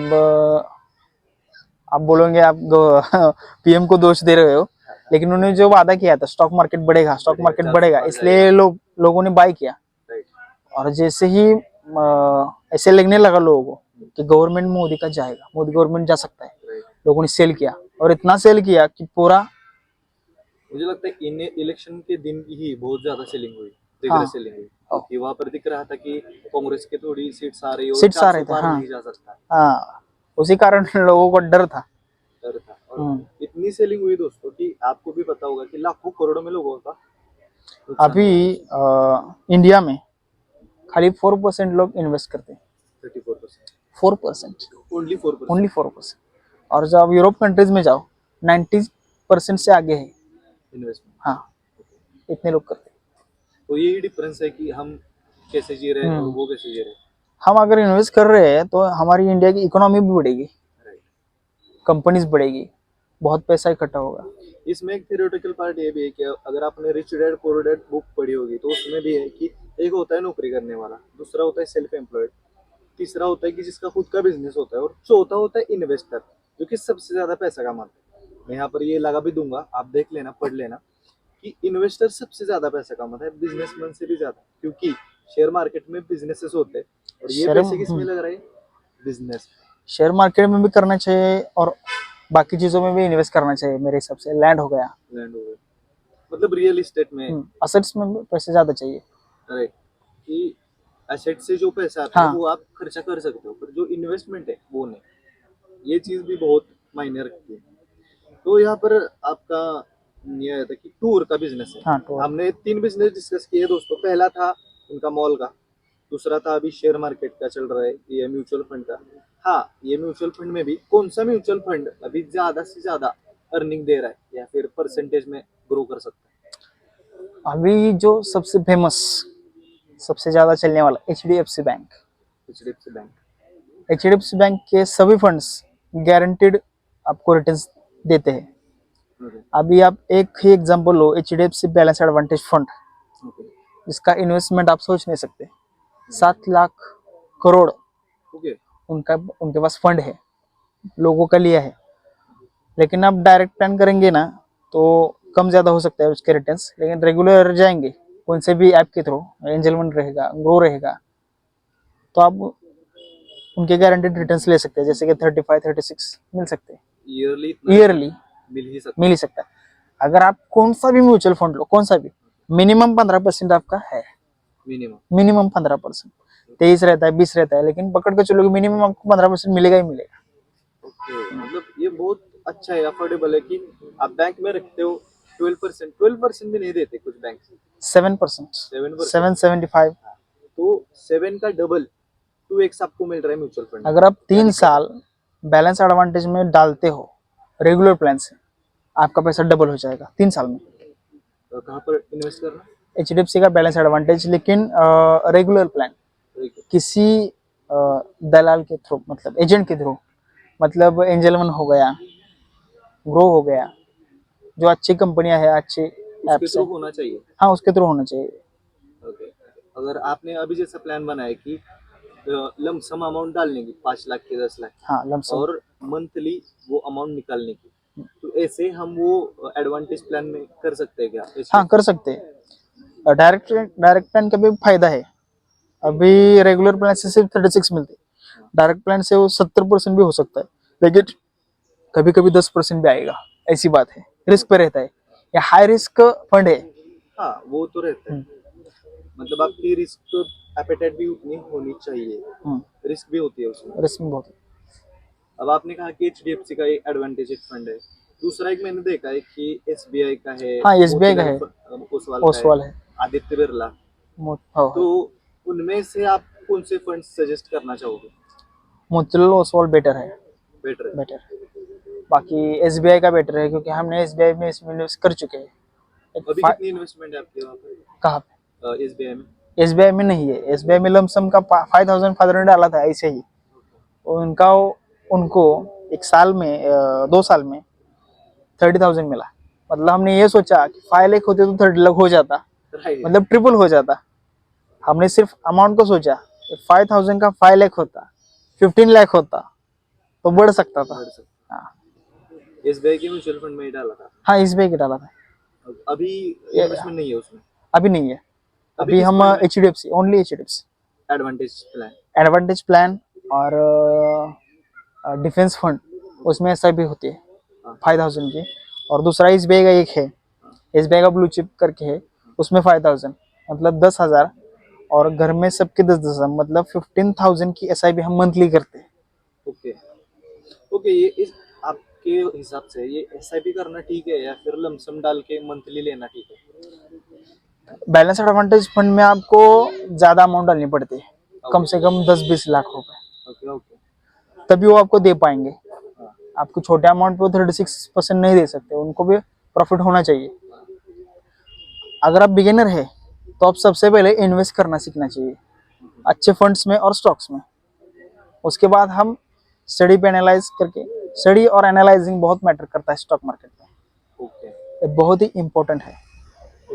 आप बोलोगे आप PM को दोष दे रहे हो, लेकिन उन्होंने जो वादा किया था स्टॉक मार्केट बढ़ेगा, स्टॉक मार्केट बढ़ेगा, इसलिए लोगों ने बाय किया. राइट. और जैसे ही ऐसे लगने लगा लोगों को कि गवर्नमेंट मोदी का जाएगा, मोदी गवर्नमेंट जा सकता है, राइट. लोगों ने सेल किया और इतना सेल किया कि पूरा मुझे लगता है इन इलेक्शन के दिन की ही बहुत ज्यादा सेलिंग हुई. हाँ. रिग्रेस सेलिंग हुई क्योंकि वहां पर दिख रहा था कि कांग्रेस के थोड़ी सीट्स आ रही और सीट्स आ 400 रहे थे, पार हाँ. नहीं जा सकता. हाँ, उसी कारण लोगों को डर था. डर था. और इतनी सेलिंग हुई दोस्तों कि आपको भी पता होगा कि लाखों करोड़ों में लोगों का नुकसान अभी इंडिया में खाली 4% लोग इन्वेस्ट करते हैं. 34%. 4%, ओनली 4%. ओनली 4%. और जब यूरोप कंट्रीज में जाओ 90% से आगे है. इन्वेस्टमेंट. हाँ, इतने लोग करते हैं. तो यही डिफरेंस है कि हम कैसे जी रहे हैं और वो कैसे जी रहे हैं. हम अगर इन्वेस्ट कर रहे हैं तो हमारी इंडिया की इकोनॉमी भी बढ़ेगी, राइट. कंपनीज बढ़ेगी, बहुत पैसा इकट्ठा होगा. इसमें एक थियोरेटिकल पार्ट ये भी है कि अगर आपने rich dad poor dad book पढ़ी होगी तो उसमें भी है कि एक होता है नौकरी करने वाला, दूसरा होता है सेल्फ एम्प्लॉयड, तीसरा होता है कि जिसका खुद का बिजनेस होता है, और चौथा होता है इन्वेस्टर जो कि सबसे ज्यादा पैसा कमाता है. मैं यहाँ पर ये लगा भी दूंगा, आप देख लेना, पढ़ लेना कि इन्वेस्टर सबसे ज्यादा पैसा कमाता है बिजनेसमैन से भी ज्यादा, क्योंकि शेयर मार्केट में बिजनेसेस होते हैं और ये शेयर- पैसे किसमें लग रहे हैं. बिजनेस. शेयर मार्केट में भी करना चाहिए और बाकी चीजों में भी इन्वेस्ट करना चाहिए. मेरे हिसाब से लैंड हो गया, लैंड हो गया, मतलब रियल इस्टेट में. असेट्स में भी पैसे ज्यादा चाहिए. राइट. कि एसेट से जो पैसा आता है हाँ. वो आप खर्चा कर सकते हो, पर जो इन्वेस्टमेंट है वो नहीं. ये चीज भी बहुत मायने रखती है. तो यहाँ पर आपका ये आया था कि टूर का बिजनेस है. हाँ, tour. हमने 3 बिजनेस डिस्कस किए दोस्तों. पहला था उनका मॉल का, दूसरा था अभी शेयर मार्केट का चल रहा है, ये म्यूचुअल फंड का. हाँ, ये म्यूचुअल फंड में भी कौन सा म्यूचुअल फंड अभी ज्यादा से ज्यादा अर्निंग दे रहा है या फिर परसेंटेज में ग्रो कर सकता है. अभी जो सबसे फेमस, सबसे ज्यादा चलने वाला HDFC bank. HDFC bank. HDFC bank के सभी फंड्स गारंटीड आपको रिटर्न्स देते हैं. ओके. अभी आप एक ही एग्जांपल लो, HDFC balance advantage fund, okay. जिसका इन्वेस्टमेंट आप सोच नहीं सकते, 7 लाख करोड़ ओके. उनके पास फंड है, लोगों का लिया है. लेकिन आप डायरेक्ट प्लान करेंगे ना तो कम ज्यादा हो सकता है उसके रिटर्न्स, लेकिन रेगुलर जाएंगे कौन से भी ऐप के थ्रू, एंजल फंड रहेगा, ग्रो रहेगा, तो आप उनके गारंटीड रिटर्न्स ले सकते हैं, जैसे कि 35-36 मिल सकते हैं ईयरली ईयरली, मिल ही सकता मिल ही सकता है. अगर आप कौन सा भी म्यूचुअल फंड लो, कौन सा भी, मिनिमम 15% आपका है. मिनिमम. मिनिमम 15%, 23 रहता है, 20 रहता है, लेकिन पकड़ के चलो कि मिनिमम आपको 15% मिलेगा ही मिलेगा. ओके. मतलब ये बहुत अच्छा है, अफोर्डेबल है कि आप बैंक में रखते हो 12% भी नहीं देते कुछ बैंक। 7%, 7%। 7.75। तो 7 का डबल 2x आपको मिल रहा है म्यूचुअल फंड। अगर आप 3 साल बैलेंस एडवांटेज में डालते हो रेगुलर प्लान से, आपका पैसा डबल हो जाएगा 3 साल में। तो कहाँ पर इन्वेस्ट करना? HDFC का बैलेंस एडवांटेज, लेकिन रेगुलर प्लान, किसी दलाल के थ्रू, मतलब एजेंट के थ्रू, मतलब एंजल वन हो गया, ग्रो हो गया, जो अच्छी कंपनियां हैं, अच्छे उसके एप्स थ्रू हैं, होना चाहिए। हाँ उसके थ्रू होना चाहिए। ओके। अगर आपने अभी जैसा प्लान बनाया कि लमसम अमाउंट डालने की 5 लाख की 10 लाख की, हाँ लमसम। और मंथली वो अमाउंट निकालने की, तो ऐसे हम वो एडवांटेज प्लान में कर सकते हैं क्या? हाँ कर सकते हैं। डायरेक्ट डायरेक्ट प्लान का भी फायदा है। अभी रेगुलर प्लान से सिर्फ 36 मिलते हैं, डायरेक्ट प्लान से वो 70% भी हो सकता है, लेकिन कभी कभी 10% भी आएगा, ऐसी बात है। रिस्क पे रहता है, ये हाई रिस्क फंड है। हाँ वो तो रहता है, मतलब आपकी रिस्क एपेटाइट भी उतनी होनी चाहिए, रिस्क भी होती है उसमें। रिस्क में बहुत। अब आपने कहा कि HDFC का एक एडवांटेज फंड है, दूसरा एक मैंने देखा है कि SBI का है, हाँ SBI का है, ओसवाल का ओसवाल है, है, आदित्य बिरला। हाँ तो उनमें से आप कौन से फंड सजेस्ट करना चाहोगे? मोतीलाल ओसवाल बेटर है, बेटर है। बेटर। बाकी SBI का बेटर है, क्योंकि हमने SBI में इसमें इन्वेस्ट कर चुके हैं। अभी कितनी इन्वेस्टमेंट है आपके वहाँ पर? कहाँ पे? SBI में? SBI में नहीं है, SBI में लमसम का 5,500 डाला था ऐसे ही। उनका उनको एक साल में 2 साल में 30,000 मिला। मतलब हमने ये सोचा कि 5 लाख होते तो 30 लाख हो जाता, राइट। मतलब ट्रिपल हो जाता। हमने सिर्फ अमाउंट को सोचा, 5,000 का 5 लाख होता, 15 लाख होता तो बढ़ सकता था। हाँ SBI के म्यूचुअल फंड में ही डाला था? हाँ SBI का डाला था। अभी इन्वेस्टमेंट नहीं है उसमें? अभी नहीं है, अभी किस हम fund में? HDFC, only HDFC advantage plan. Advantage plan और डिफेंस फंड, उसमें SIP होती है 5,000 की। और दूसरा SBI का एक है, SBI का ब्लू चिप करके है, उसमें 5,000 मतलब 10,000, और घर में सबके 10,000 मतलब 15,000 की SIP हम मंथली करते हैं। ओके। ओके, ये इस आपके हिसाब से ये SIP करना ठीक है या फिर लमसम डाल के मंथली लेना ठीक है? बैलेंस एडवांटेज फंड में आपको ज्यादा अमाउंट डालनी पड़ती है, कम से कम 10-20 लाख रुपए, ओके ओके। तभी वो आपको दे पाएंगे। आपको छोटे अमाउंट पे 36% नहीं दे सकते, उनको भी प्रॉफिट होना चाहिए। अगर आप बिगिनर है तो आप सबसे पहले इन्वेस्ट करना सीखना चाहिए अच्छे फंड्स में और स्टॉक्स में। उसके बाद हम स्टडी पे एनालाइज करके, स्टडी और एनालाइजिंग बहुत मैटर करता है स्टॉक मार्केट में, ओके ये बहुत ही इंपॉर्टेंट है।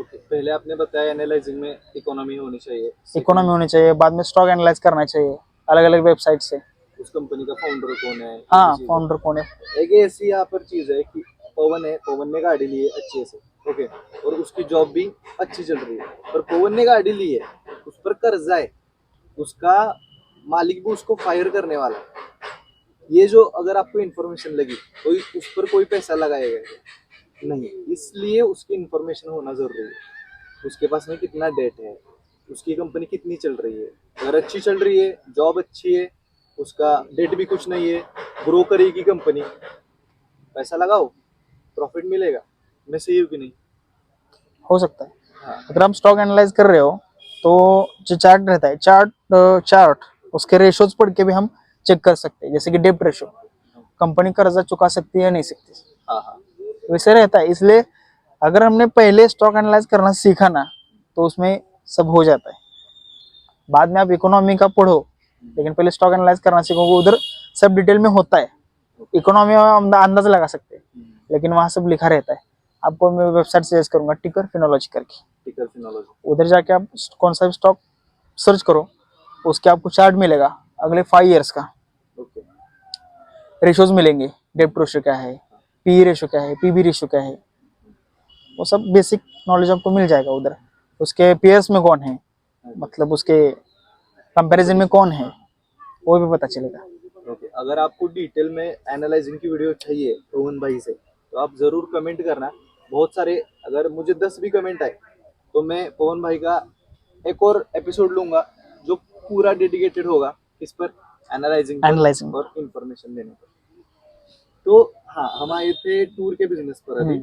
ओके। पहले आपने बताया एनालाइजिंग में इकोनॉमी होनी चाहिए, इकोनॉमी होनी चाहिए, बाद में स्टॉक एनालाइज करना चाहिए अलग अलग वेबसाइट से। उस कंपनी का फाउंडर कौन है, हाँ फाउंडर कौन है। एक ऐसी यहाँ पर चीज है कि पवन है, पवन ने गाड़ी ली है अच्छे से, ओके, और उसकी जॉब भी अच्छी चल रही है, पर पवन ने गाड़ी ली है, उस पर कर्जा है, उसका मालिक भी उसको फायर करने वाला है। ये जो अगर आपको इन्फॉर्मेशन लगी तो उस पर कोई पैसा लगाएगा नहीं, इसलिए उसकी इन्फॉर्मेशन होना जरूरी है। उसके पास में कितना डेट है, उसकी कंपनी कितनी चल रही है, अगर अच्छी चल रही है, जॉब अच्छी है, उसका डेट भी कुछ नहीं है, ग्रो करेगी कंपनी, पैसा लगाओ, प्रॉफिट मिलेगा। मैं सही हूँ कि नहीं? हो सकता है। हाँ। अगर हम स्टॉक एनालाइज कर रहे हो तो जो चार्ट रहता है, चार्ट उसके रेशोज पढ़ के भी हम चेक कर सकते हैं, जैसे कि डेप्ट रेशो, कंपनी कर्जा चुका सकती है या नहीं सकती, हाँ हाँ। वैसे रहता है। इसलिए अगर हमने पहले स्टॉक एनालाइज करना सीखा ना तो उसमें सब हो जाता है। बाद में आप इकोनॉमी का पढ़ो, लेकिन पहले स्टॉक एनालाइज करना सीखोगे, उधर सब डिटेल में होता है। इकोनॉमी में हम अंदाजा लगा सकते हैं, लेकिन वहाँ सब लिखा रहता है। आपको मैं वेबसाइट सजेस्ट करूंगा, टिकर फिनोलॉजी करके, टिकर फिनोलॉजी, उधर जाके आप कौन सा भी स्टॉक सर्च करो, उसके आपको चार्ट मिलेगा अगले 5 ईयर्स का, ओके, रेशोज मिलेंगे, डेप्ट रेशो क्या है, पी रेशो क्या है, पीबी रेशो क्या है, वो सब बेसिक नॉलेज आपको मिल जाएगा उधर। उसके पेयर्स में कौन है, मतलब उसके कंपैरिजन में कौन है, वो भी पता चलेगा। ओके। अगर आपको डिटेल में एनालाइजिंग की वीडियो चाहिए पवन भाई से, तो आप जरूर कमेंट करना। बहुत सारे, अगर मुझे 10 भी कमेंट आए तो मैं पवन भाई का एक और एपिसोड लूंगा जो पूरा डेडिकेटेड होगा इस पर, एनालाइजिंग और इंफॉर्मेशन देने पर। तो हाँ, हम आए थे टूर के बिजनेस पर अभी।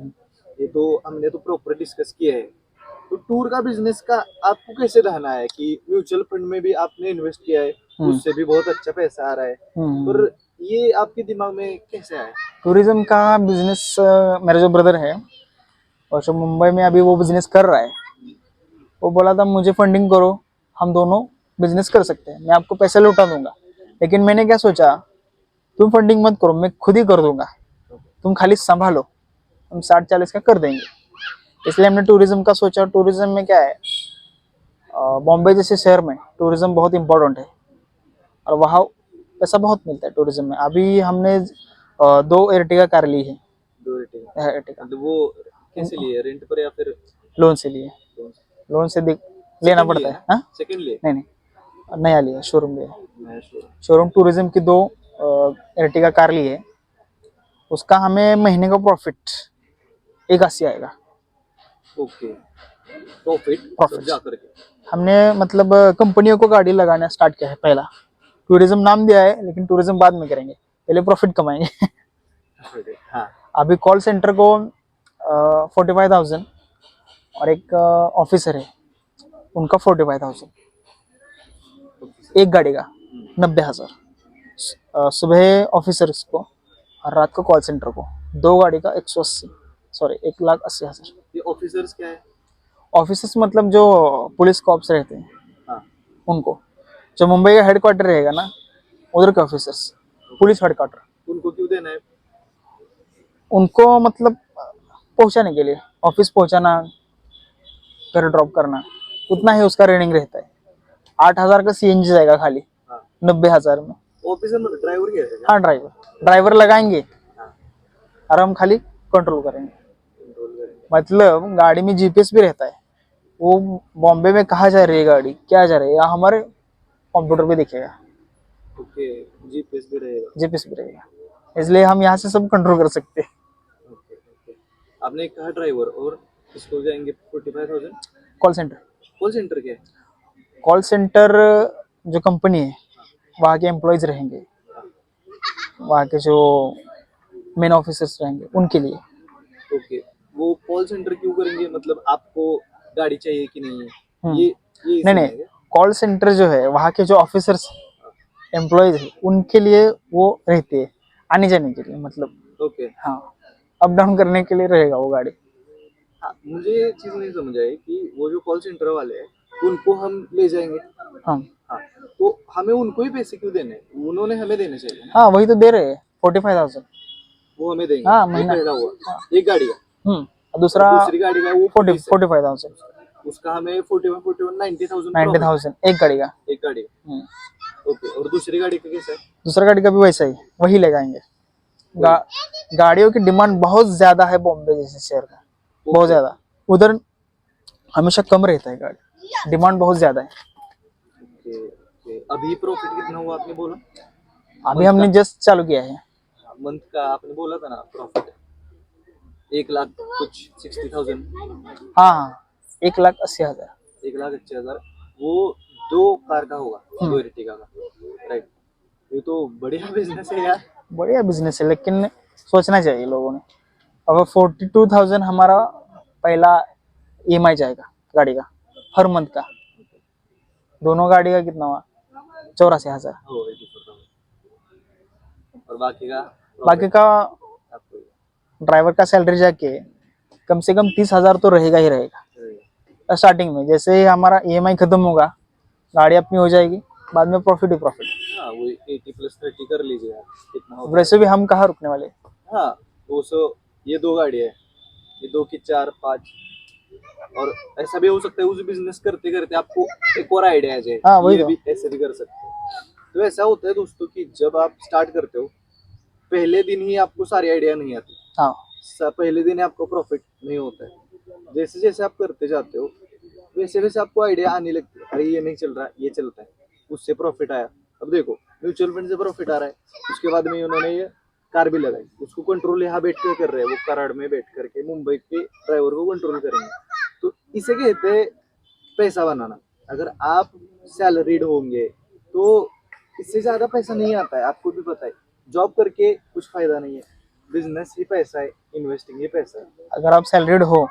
ये तो हमने तो प्रॉपर डिस्कस किया है। तो टूर का बिजनेस का आपको कैसे रहना है कि म्यूचुअल फंड में भी आपने इन्वेस्ट किया है, उससे भी बहुत अच्छा पैसा आ रहा है, पर ये आपके दिमाग में कैसे आया? टूरिज्म का बिजनेस मेरा जो ब्रदर है और जो मुंबई में अभी वो बिजनेस कर रहा है, वो बोला था मुझे फंडिंग करो, हम दोनों बिजनेस कर सकते हैं, मैं आपको पैसे लौटा दूंगा। लेकिन मैंने क्या सोचा, तुम फंडिंग मत करो, मैं खुद ही कर दूंगा, तुम खाली संभालो, हम 60-40 का कर देंगे। इसलिए हमने टूरिज्म का सोचा। टूरिज्म में क्या है, बॉम्बे जैसे शहर में टूरिज्म बहुत इम्पोर्टेंट है और वहाँ पैसा बहुत मिलता है टूरिज्म में। अभी हमने 2 एर्टिगा कार ली है। 2 एर्टिगा एर्टिगा वो कैसे लिए, रेंट पर या फिर लोन से लिए, लोन से लेना पड़ता है। हाँ, सेकंड लिए? नहीं नया लिया, शोरूम लिया। मैं श्योर। शोरूम टूरिज्म की 2 एर्टिगा कार ली है। उसका हमें महीने का प्रॉफिट 81 आएगा। Okay, profit Profit. जा करके हमने मतलब कंपनियों को गाड़ी लगाना स्टार्ट किया है पहला। टूरिज्म नाम दिया है, लेकिन टूरिज्म बाद में करेंगे, पहले प्रॉफिट कमाएंगे। हाँ, अभी कॉल सेंटर को 45,000 और एक ऑफिसर है उनका 45,000, एक गाड़ी का 90,000। सुबह ऑफिसर्स को और रात को कॉल सेंटर को, 2 गाड़ी का 1,80,000। ये ऑफिसर्स क्या है? ऑफिसर्स मतलब जो पुलिस कॉप्स रहते हैं हाँ, उनको, जो मुंबई का हेडक्वार्टर रहेगा ना, उधर के ऑफिसर्स, पुलिस हेडक्वार्टर, उनको क्यों देना है? उनको मतलब पहुंचाने के लिए, ऑफिस पहुंचाना, घर ड्रॉप करना, उतना ही उसका रेटिंग रहता है। 8,000 का सीएनजी जाएगा खाली हाँ, 90,000 में। ऑफिसर मतलब ड्राइवर क्या है? हाँ, ड्राइवर लगाएंगे हाँ, और हम खाली कंट्रोल करेंगे। कंट्रोल करेंगे। मतलब गाड़ी में जीपीएस भी रहता है, वो बॉम्बे में कहाँ जा रही है गाड़ी, क्या जा रही है, या हमारे कंप्यूटर पे दिखेगा, ओके, जीपीएस भी रहेगा। जीपीएस भी रहेगा। इसलिए हम यहाँ से सब कंट्रोल कर सकते हैं। ओके ओके, आपने कहा ड्राइवर, और इसको जाएंगे 45,000। कॉल सेंटर, कॉल सेंटर क्या है? कॉल सेंटर जो कंपनी है वहाँ के एम्प्लॉयज रहेंगे, वहाँ के जो मेन ऑफिसर्स रहेंगे उनके लिए। ओके, वो कॉल सेंटर क्यों करेंगे, मतलब आपको गाड़ी चाहिए कि नहीं है, हम्म। ये नहीं नहीं, कॉल सेंटर जो है वहाँ के जो ऑफिसर्स एम्प्लॉयज है उनके लिए वो रहते हैं, आने जाने के लिए, मतलब ओके। हाँ, अप डाउन करने के लिए रहेगा वो गाड़ी। हाँ, मुझे ये चीज नहीं समझ आई कि वो जो कॉल सेंटर वाले हैं उनको हम ले जाएंगे, हाँ हाँ, तो हमें उनको ही पैसे क्यों देने, उन्होंने हमें देने चाहिए ना। हाँ, वही तो दे रहे हैं 45,000। वो हमें देंगे, हाँ, ये महीना। पहला हुआ एक गाड़ी का। और दूसरा और दूसरी गाड़ी का वो 45,000, उसका हमें 41 90,000 90,000 एक गाड़ी का। एक गाड़ी का। ओके, और दूसरी गाड़ी का कैसा है? दूसरा गाड़ी का भी वैसा ही, वही लगाएंगे। गाड़ियों की डिमांड बहुत ज्यादा है बॉम्बे जैसे शहर का, बहुत ज्यादा। उधर हमेशा कम रहता है गाड़ी, डिमांड बहुत ज्यादा है। ओके ओके, अभी प्रॉफिट कितना हुआ आपने बोला? अभी हमने जस्ट चालू किया है। मंथ का आपने बोला था ना प्रॉफिट 1 लाख कुछ 60,000। हाँ, 1,80,000। 1,80,000 वो 2 कार का होगा, 2 एर्टिगा का, राइट? ये तो बढ़िया बिजनेस है यार। बढ़िया बिजनेस है, लेकिन सोचना चाहिए लोगों ने। अगर 42,000 हमारा पहला ईएमआई जाएगा गाड़ी का हर मंथ का, दोनों गाड़ी का कितना हुआ, 84,000। हो 84,000, और बाकी का आपको ड्राइवर का सैलरी जाके कम से कम 30,000 तो रहेगा ही रहेगा स्टार्टिंग में। जैसे ही हमारा ईएमआई खत्म होगा, गाड़ी अपनी हो जाएगी, बाद में प्रॉफिट ही प्रॉफिट। हाँ, वो 80 + 30 कर लीजिए आप, कितना होगा? वैसे भी हम कहाँ रुकने वाले। हाँ, 200, ये 2 गाड़ी है, ये 2 की 4 5, और ऐसा भी हो सकता है उस बिजनेस करते करते आपको एक और आइडिया आ जाए, हाँ, वही ये तो। भी ऐसे भी कर सकते हो। तो ऐसा होता है दोस्तों कि जब आप स्टार्ट करते हो, पहले दिन ही आपको सारी आइडिया नहीं आती, हाँ, पहले दिन आपको प्रॉफिट नहीं होता है। जैसे जैसे आप करते जाते हो वैसे वैसे आपको आइडिया आने लगती है, अरे ये नहीं चल रहा, ये चलता है, उससे प्रॉफिट आया। अब देखो, म्यूचुअल फंड से प्रॉफिट आ रहा है, उसके बाद में उन्होंने ये कार भी लगाई, उसको कंट्रोल यहाँ बैठ कर कर रहे हैं, वो कराड़ में बैठ करके मुंबई के ड्राइवर को कंट्रोल करेंगे। तो इसे कहते हैं पैसा बनाना। अगर आप सैलरीड होंगे तो इससे ज्यादा पैसा नहीं आता है, आपको भी पता है। जॉब करके कुछ फायदा नहीं है, बिजनेस ही पैसा है, इन्वेस्टिंग ही पैसा है। अगर आप सैलरीड हो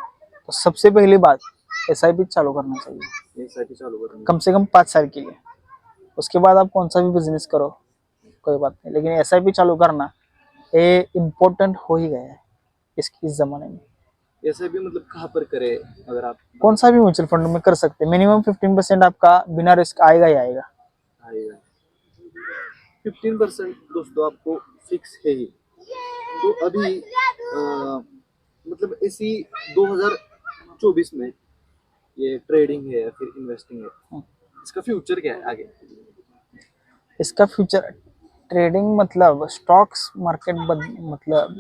तो सबसे पहली बात एसआईपी चालू करना चाहिए, एसआईपी चालू करनी कम से कम 5 साल के लिए। उसके बाद आप कौन सा भी बिजनेस करो, कोई बात नहीं, लेकिन एसआईपी चालू करना ये इम्पोर्टेंट हो ही गया है इस जमाने में। एसआईपी मतलब कहाँ पर करे? अगर आप कौन सा भी म्यूचुअल फंड में कर सकते हैं, मिनिमम 15% आपका बिना रिस्क आएगा ही आएगा। आएगा 15% दोस्तों आपको फिक्स है ही। तो अभी मतलब इसी 2024 में ये ट्रेडिंग है या फिर इन्वेस्टिंग है, इसका फ्यूचर क्या है आगे? इसका फ्यूचर ट्रेडिंग मतलब स्टॉक्स मार्केट मतलब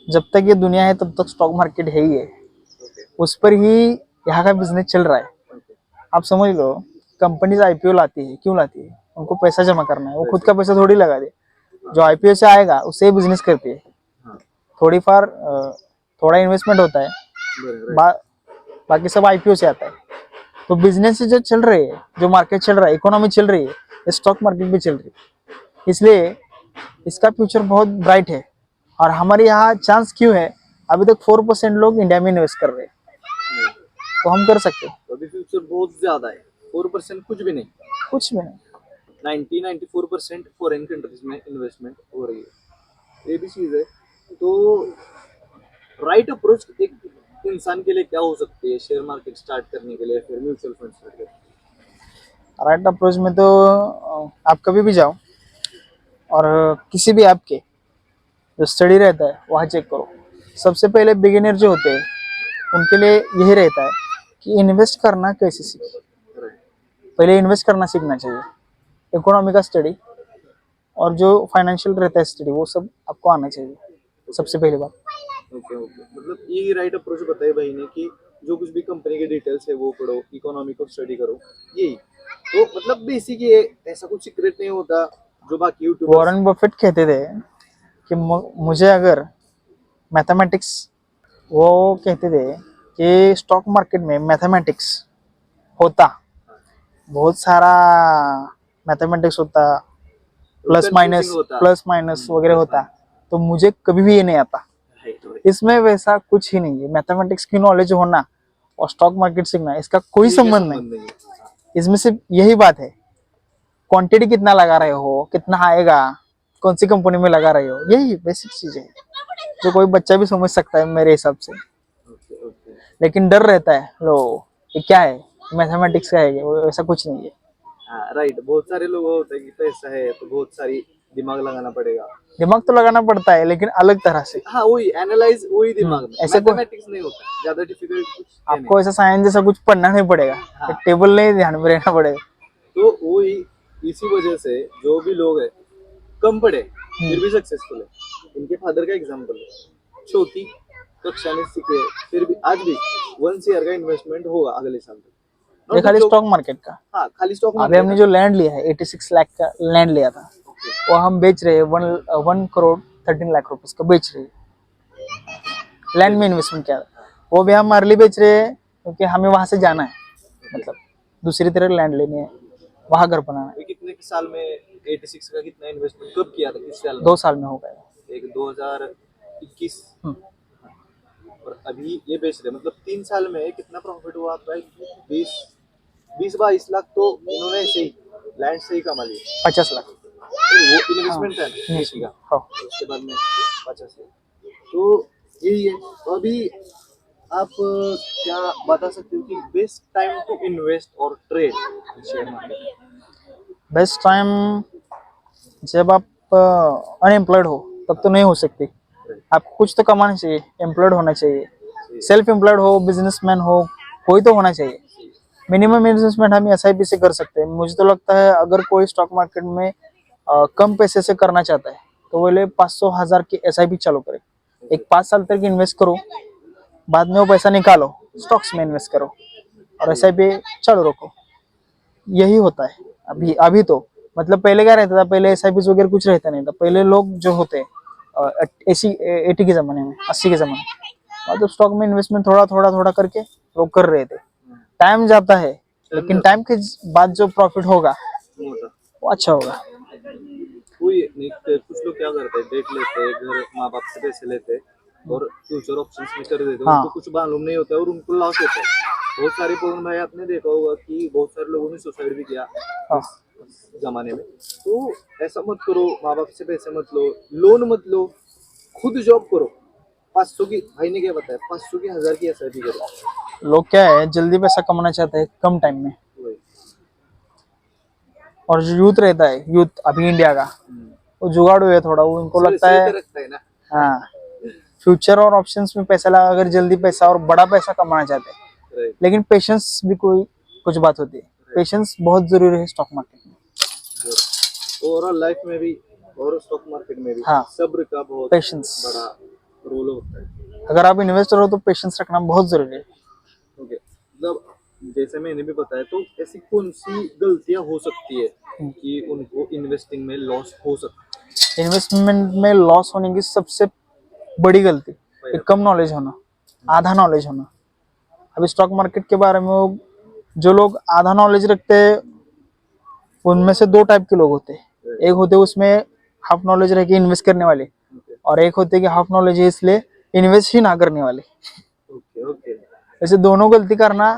जब तक ये दुनिया है तब तक स्टॉक मार्केट है ही है, उस पर ही यहाँ का बिजनेस चल रहा है। आप समझ लो, कंपनीज आईपीओ लाती है, क्यों लाती है? उनको पैसा जमा करना है, वो खुद का पैसा थोड़ी लगा दे, जो आईपीओ से आएगा उससे बिजनेस करती है। थोड़ा इन्वेस्टमेंट होता है, बाकी सब आईपीओ से आता है। तो बिजनेस जो चल रहे हैं, जो मार्केट चल रहा है, इकोनॉमी चल रही है, स्टॉक मार्केट भी चल रही है, इसलिए इसका फ्यूचर बहुत ब्राइट है। और हमारे यहाँ चांस क्यों है, अभी तक 4% लोग इंडिया में इन्वेस्ट कर रहे हैं, तो हम कर सकते हैं। तो अभी फ्यूचर बहुत ज्यादा है, 4% कुछ भी नहीं, कुछ भी नहीं। 94% फॉरेन कंट्रीज में इन्वेस्टमेंट हो रही है, ये भी चीज है। तो राइट अप्रोच एक इंसान के लिए क्या हो सकती है शेयर मार्केट स्टार्ट करने के लिए, फिर म्यूचुअल फंड स्टार्ट करने के लिए? राइट अप्रोच में तो आप कभी भी जाओ और किसी भी ऐप के जो स्टडी रहता है वहाँ चेक करो। सबसे पहले बिगिनर जो होते हैं उनके लिए यही रहता है कि इन्वेस्ट करना कैसे सीखे। पहले इन्वेस्ट करना सीखना चाहिए, इकोनॉमी का स्टडी और जो फाइनेंशियल रहता है स्टडी, वो सब आपको आना चाहिए सबसे पहली बात। ओके मतलब ये राइट अप्रोच बताए भाई ने कि जो कुछ भी कंपनी के डिटेल्स है वो पढ़ो, इकोनॉमी को स्टडी करो, यही। तो मतलब बेसिक ये, ऐसा कुछ सीक्रेट नहीं होता जो बाकी यूट्यूब। वॉरेन बफेट कहते थे कि मुझे अगर मैथमेटिक्स, वो कहते थे कि स्टॉक मार्केट में मैथमेटिक्स होता, बहुत सारा मैथमेटिक्स होता, प्लस माइनस वगैरह होता, तो मुझे कभी भी ये नहीं आता। इसमें वैसा कुछ ही नहीं है। मैथमेटिक्स की नॉलेज होना और स्टॉक मार्केट सीखना, इसका कोई संबंध नहीं। इसमें सिर्फ यही बात है, क्वांटिटी कितना लगा रहे हो, कितना आएगा, कौन सी कंपनी में लगा रहे हो, यही बेसिक चीज है जो कोई बच्चा भी समझ सकता है मेरे हिसाब से। लेकिन डर रहता है लो, ये क्या है, मैथमेटिक्स का है, वो ऐसा कुछ नहीं है। हाँ राइट, बहुत सारे लोग होते हैं कि पैसा है तो बहुत सारी दिमाग लगाना पड़ेगा। दिमाग तो लगाना पड़ता है लेकिन अलग तरह से। हाँ वही एनालाइज, वही दिमाग में, ऐसे मैथमेटिक्स नहीं होता ज्यादा डिफिकल्ट कुछ है आपको ऐसा साइंस जैसा कुछ पढ़ना नहीं पड़ेगा, टेबल नहीं ध्यान में रहना पड़ेगा। तो वही, इसी वजह से जो भी लोग है कम पढ़े फिर भी सक्सेसफुल है। इनके फादर का एग्जांपल है, चौथी कक्षा में सीखे फिर भी आज भी 1 ईयर का इन्वेस्टमेंट होगा अगले साल तक। ये खाली स्टॉक मार्केट का। हाँ खाली स्टॉक अभी मार्केट। हमने जो लैंड लिया है 86 लाख का लैंड लिया था, वो हम बेच रहे हैं 1 करोड़ 13 लाख रुपए का बेच रहे हैं। लैंड में इन्वेस्टमेंट किया, वो भी हम अर्ली बेच रहे हैं क्योंकि हमें वहां से जाना है, मतलब दूसरी तरह लैंड लेनी है, वहां घर बनाना है। कितने साल में 86 का कितना इन्वेस्टमेंट कब किया था, किस साल? 2 साल में हो गया। एक 2021 और अभी ये बेच रहे, मतलब 3 साल में कितना प्रॉफिट हुआ आपका? 20-22 लाख तो इन्होंने ऐसे ही लैंड से ही कमा लिया। 50 लाख वो इन्वेस्टमेंट है ना किसी का, हाँ। उसके बाद में 50 लाख। तो यही है। तो अभी आप क्या बता सकते हो कि बेस्ट टाइम टू इन्वेस्ट और trade share market? Best time जब आप अनएम्प्लॉयड हो तब तो नहीं हो सकती। आपको कुछ तो कमाना चाहिए, एम्प्लॉयड होना चाहिए, सेल्फ एम्प्लॉयड हो, बिजनेसमैन हो, कोई तो होना चाहिए। मिनिमम इन्वेस्टमेंट हम एसआईपी से कर सकते हैं। मुझे तो लगता है अगर कोई स्टॉक मार्केट में कम पैसे से करना चाहता है तो वो ले 500,000 की एसआईपी चालू करे, एक 5 साल तक इन्वेस्ट करो, बाद में वो पैसा निकालो, स्टॉक्स में इन्वेस्ट करो और एसआईपी चालू रखो। यही होता है अभी तो। मतलब पहले क्या रहता था, पहले एसआईपी वगैरह कुछ रहता नहीं था। पहले लोग जो होते 80 के जमाने में, 80 के जमाने में, मतलब स्टॉक में इन्वेस्टमेंट थोड़ा करके लोग कर रहे थे। टाइम जाता है लेकिन टाइम के बाद जो प्रॉफिट होगा वो अच्छा होगा। कोई नहीं, कुछ लोग क्या करते हैं, डेट लेते हैं, घर माँ बाप से पैसे लेते हैं और फ्यूचर ऑप्शंस में कर देते हैं, हाँ। उनको कुछ मालूम नहीं होता है और उनको लॉस होता है। बहुत सारे पवन भाई आपने देखा होगा कि बहुत सारे लोगों ने सुसाइड भी किया हाँ। इस जमाने में। तो ऐसा मत करो, माँ बाप से पैसे मत लो, लोन मत लो, खुद जॉब करो। 500 की, भाई ने क्या बताया, 500 की 1000 की एसआईपी करो। लोग क्या है, जल्दी पैसा कमाना चाहते हैं कम टाइम में। वही। और जो यूथ रहता है, यूथ अभी इंडिया का, वो जुगाड़ू है थोड़ा, वो उनको लगता सही है तो रखता है ना। हाँ फ्यूचर और ऑप्शंस में पैसा लगा कर जल्दी पैसा और बड़ा पैसा कमाना चाहते हैं। राइट। लेकिन पेशेंस भी कोई कुछ बात होती है, पेशेंस बहुत जरूरी है स्टॉक मार्केट में। ओवरऑल लाइफ में भी और स्टॉक मार्केट में भी हाँ। सब्र का बहुत पेशेंस, बड़ा रोल होता है। अगर आप इन्वेस्टर हो तो पेशेंस रखना बहुत जरूरी है। ओके, मतलब जैसे मैंने भी बताया, तो ऐसी कौन सी गलतियां हो सकती है कि उनको इन्वेस्टिंग में लॉस हो सकता है? इन्वेस्टमेंट में लॉस होने की सबसे बड़ी गलती एक कम नॉलेज होना, आधा नॉलेज होना। अभी स्टॉक मार्केट के बारे में जो लोग आधा नॉलेज रखते हैं उनमें से दो टाइप के लोग होते हैं। एक होते हैं उसमें हाफ नॉलेज रह के इन्वेस्ट करने वाले, और एक होते हैं कि हाफ नॉलेज है इसलिए इन्वेस्ट ही ना करने वाले। ओके ओके, वैसे दोनों गलती करना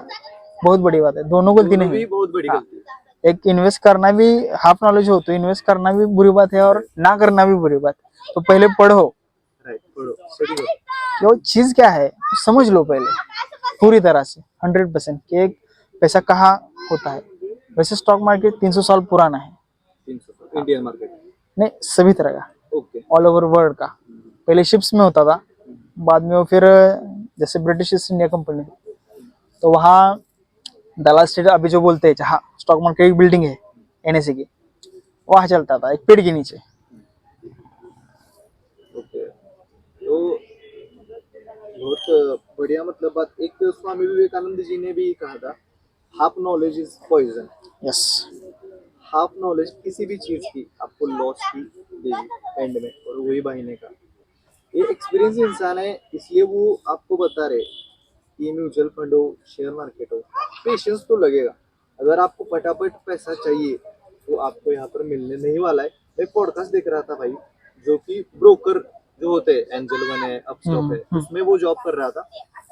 बहुत बड़ी बात है, दोनों गलती दोनों नहीं भी है। बहुत बड़ी हाँ। गलती है। एक इन्वेस्ट करना भी, हाफ नॉलेज हो तो इन्वेस्ट करना भी बुरी बात है और ना करना भी बुरी बात है। तो पहले पढ़ो, राइट, पढ़ो, स्टडी करो। कि वो चीज क्या है समझ लो पहले पूरी तरह से 100% कि एक पैसा कहाँ होता है। वैसे स्टॉक मार्केट 300 साल पुराना है, 300 इंडियन मार्केट। नहीं सभी तरह का, ओके। ऑल ओवर वर्ल्ड का। पहले शिप्स में होता था, बाद में वो फिर जैसे ब्रिटिश ईस्ट इंडिया कंपनी, तो वहाँ डलास स्ट्रीट अभी जो बोलते हैं जहाँ स्टॉक मार्केट की बिल्डिंग है एनएसए की, वहाँ चलता था एक पेड़ के नीचे। ओके, तो बहुत बढ़िया, मतलब बात। एक स्वामी विवेकानंद जी ने भी कहा था, half knowledge is poison. Yes, half knowledge किसी भी चीज की आपको लॉस की देगी एंड में, और वही बहाने का। ये एक्सपीरियंस इंसान है, इसलिए वो आपको बता रहे कि म्यूचुअल फंड हो, शेयर मार्केट हो, पेशेंस तो लगेगा। अगर आपको फटाफट पैसा चाहिए तो आपको यहाँ पर मिलने नहीं वाला है। मैं पॉडकास्ट देख रहा था भाई, जो कि ब्रोकर जो होते हैं, एंजल वन है, अपस्टॉक है, उसमें वो जॉब कर रहा था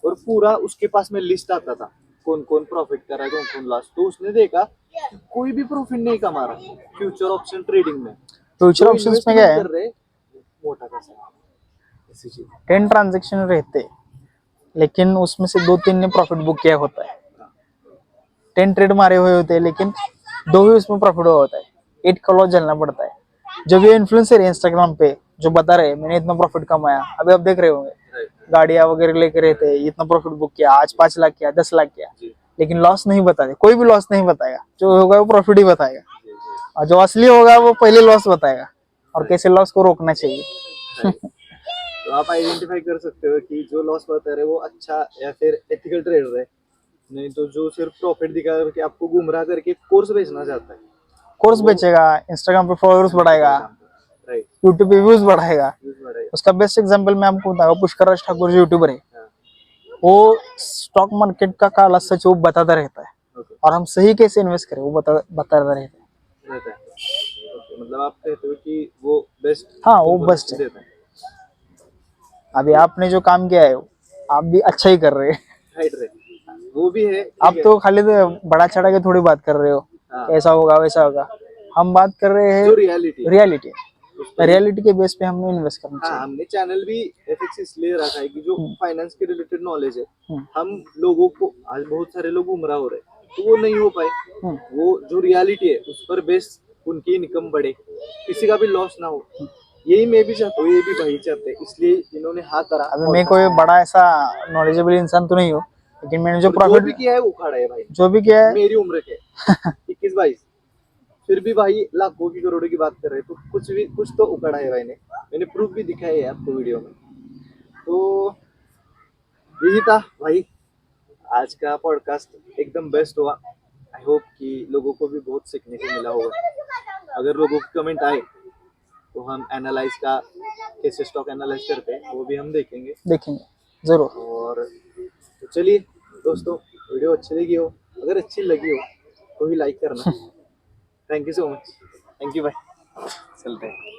और पूरा उसके पास में लिस्ट आता था कौन कौन प्रॉफिट कर रहा है, कौन कौन लॉस। तो उसने देखा कि कोई भी प्रॉफिट नहीं कमा रहा फ्यूचर ऑप्शन ट्रेडिंग में। फ्यूचर जो ऑप्शंस में investment क्या है, कर रहे मोटा पैसा, ऐसी चीज। 10 ट्रांजेक्शन रहते हैं, लेकिन उसमें से 2-3 ने प्रॉफिट बुक किया होता है। 10 ट्रेड मारे हुए होते हैं लेकिन 2 ही उसमें प्रॉफिट हुआ होता है, 8 का लॉस झेलना पड़ता है। जब ये इन्फ्लुएंसर है इंस्टाग्राम पे जो बता रहे हैं मैंने इतना प्रॉफिट कमाया, अभी आप देख रहे होंगे गाड़ियां वगैरह लेके रहते हैं, इतना प्रॉफिट बुक किया, आज 5 लाख किया, 10 लाख किया, लेकिन लॉस नहीं बताते। कोई भी लॉस नहीं बताएगा, जो होगा वो प्रॉफिट ही बताएगा, और जो असली होगा वो पहले लॉस बताएगा और कैसे लॉस को रोकना चाहिए। तो आप आइडेंटिफाई कर सकते हो कि जो लॉस बता रहे वो अच्छा या फिर एथिकल ट्रेडर है, नहीं तो जो सिर्फ प्रॉफिट दिखा करके आपको गुमराह करके कोर्स बेचना चाहता है। कोर्स बेचेगा, इंस्टाग्राम पे फॉलोअर्स बढ़ाएगा, राइट, यूट्यूब पे व्यूज बढ़ाएगा। यूज बढ़ाएगा। उसका बेस्ट एग्जांपल मैं आपको बताऊंगा, पुष्कर राज ठाकुर जो यूट्यूबर है, हाँ, वो स्टॉक मार्केट का काला सच वो बताता रहता है, ओके, और हम सही कैसे इन्वेस्ट करें वो बताता रहता है। रहता है। ओके, मतलब आप कहते हो कि वो बेस्ट, हाँ वो बेस्ट है। देता है। अभी आपने जो काम किया है आप भी अच्छा ही कर रहे हैं। राइट राइट, वो भी है, ठीक आप है। तो खाली तो बड़ा चढ़ा के थोड़ी बात कर रहे हो, हाँ, ऐसा होगा वैसा होगा। हम बात कर रहे जो हैं रियलिटी, रियलिटी, रियलिटी के बेस पे हमने इन्वेस्ट करना हाँ, चाहिए। हमने चैनल भी एफएक्स इसलिए रखा है कि जो फाइनेंस के रिलेटेड नॉलेज है, हम्म। हम लोगों को, आज बहुत सारे लोग गुमराह हो रहे हैं तो वो नहीं हो पाए। वो जो रियलिटी है उस पर बेस उनकी इनकम बढ़े, किसी का भी लॉस ना हो। यही मैं भी चाहता हूँ, ये भी भाई चाहते हैं, इसलिए इन्होंने हाँ करा। अभी मैं कोई बड़ा ऐसा नॉलेजेबल इंसान तो नहीं हूँ, लेकिन मैंने जो जो भी प्रॉफिट किया है वो खड़ा है भाई, जो भी किया है, मेरी उम्र के 21-22, फिर भी भाई लाखों की करोड़ों की बात कर रहे हैं, तो कुछ तो उखड़ा है भाई ने। मैंने प्रूफ भी दिखाया है आपको वीडियो में। तो यही था भाई आज का पॉडकास्ट, एकदम बेस्ट हुआ। आई होप कि लोगों को भी बहुत सीखने को मिला होगा। अगर लोगों के कमेंट आए तो हम एनालाइज का कैसे स्टॉक एनालाइज करते हैं वो भी हम देखेंगे देखेंगे जरूर। और तो चलिए दोस्तों, वीडियो अच्छी लगी हो, अगर अच्छी लगी हो तो भी लाइक करना। Thank you so much, thank you भाई। चलते हैं.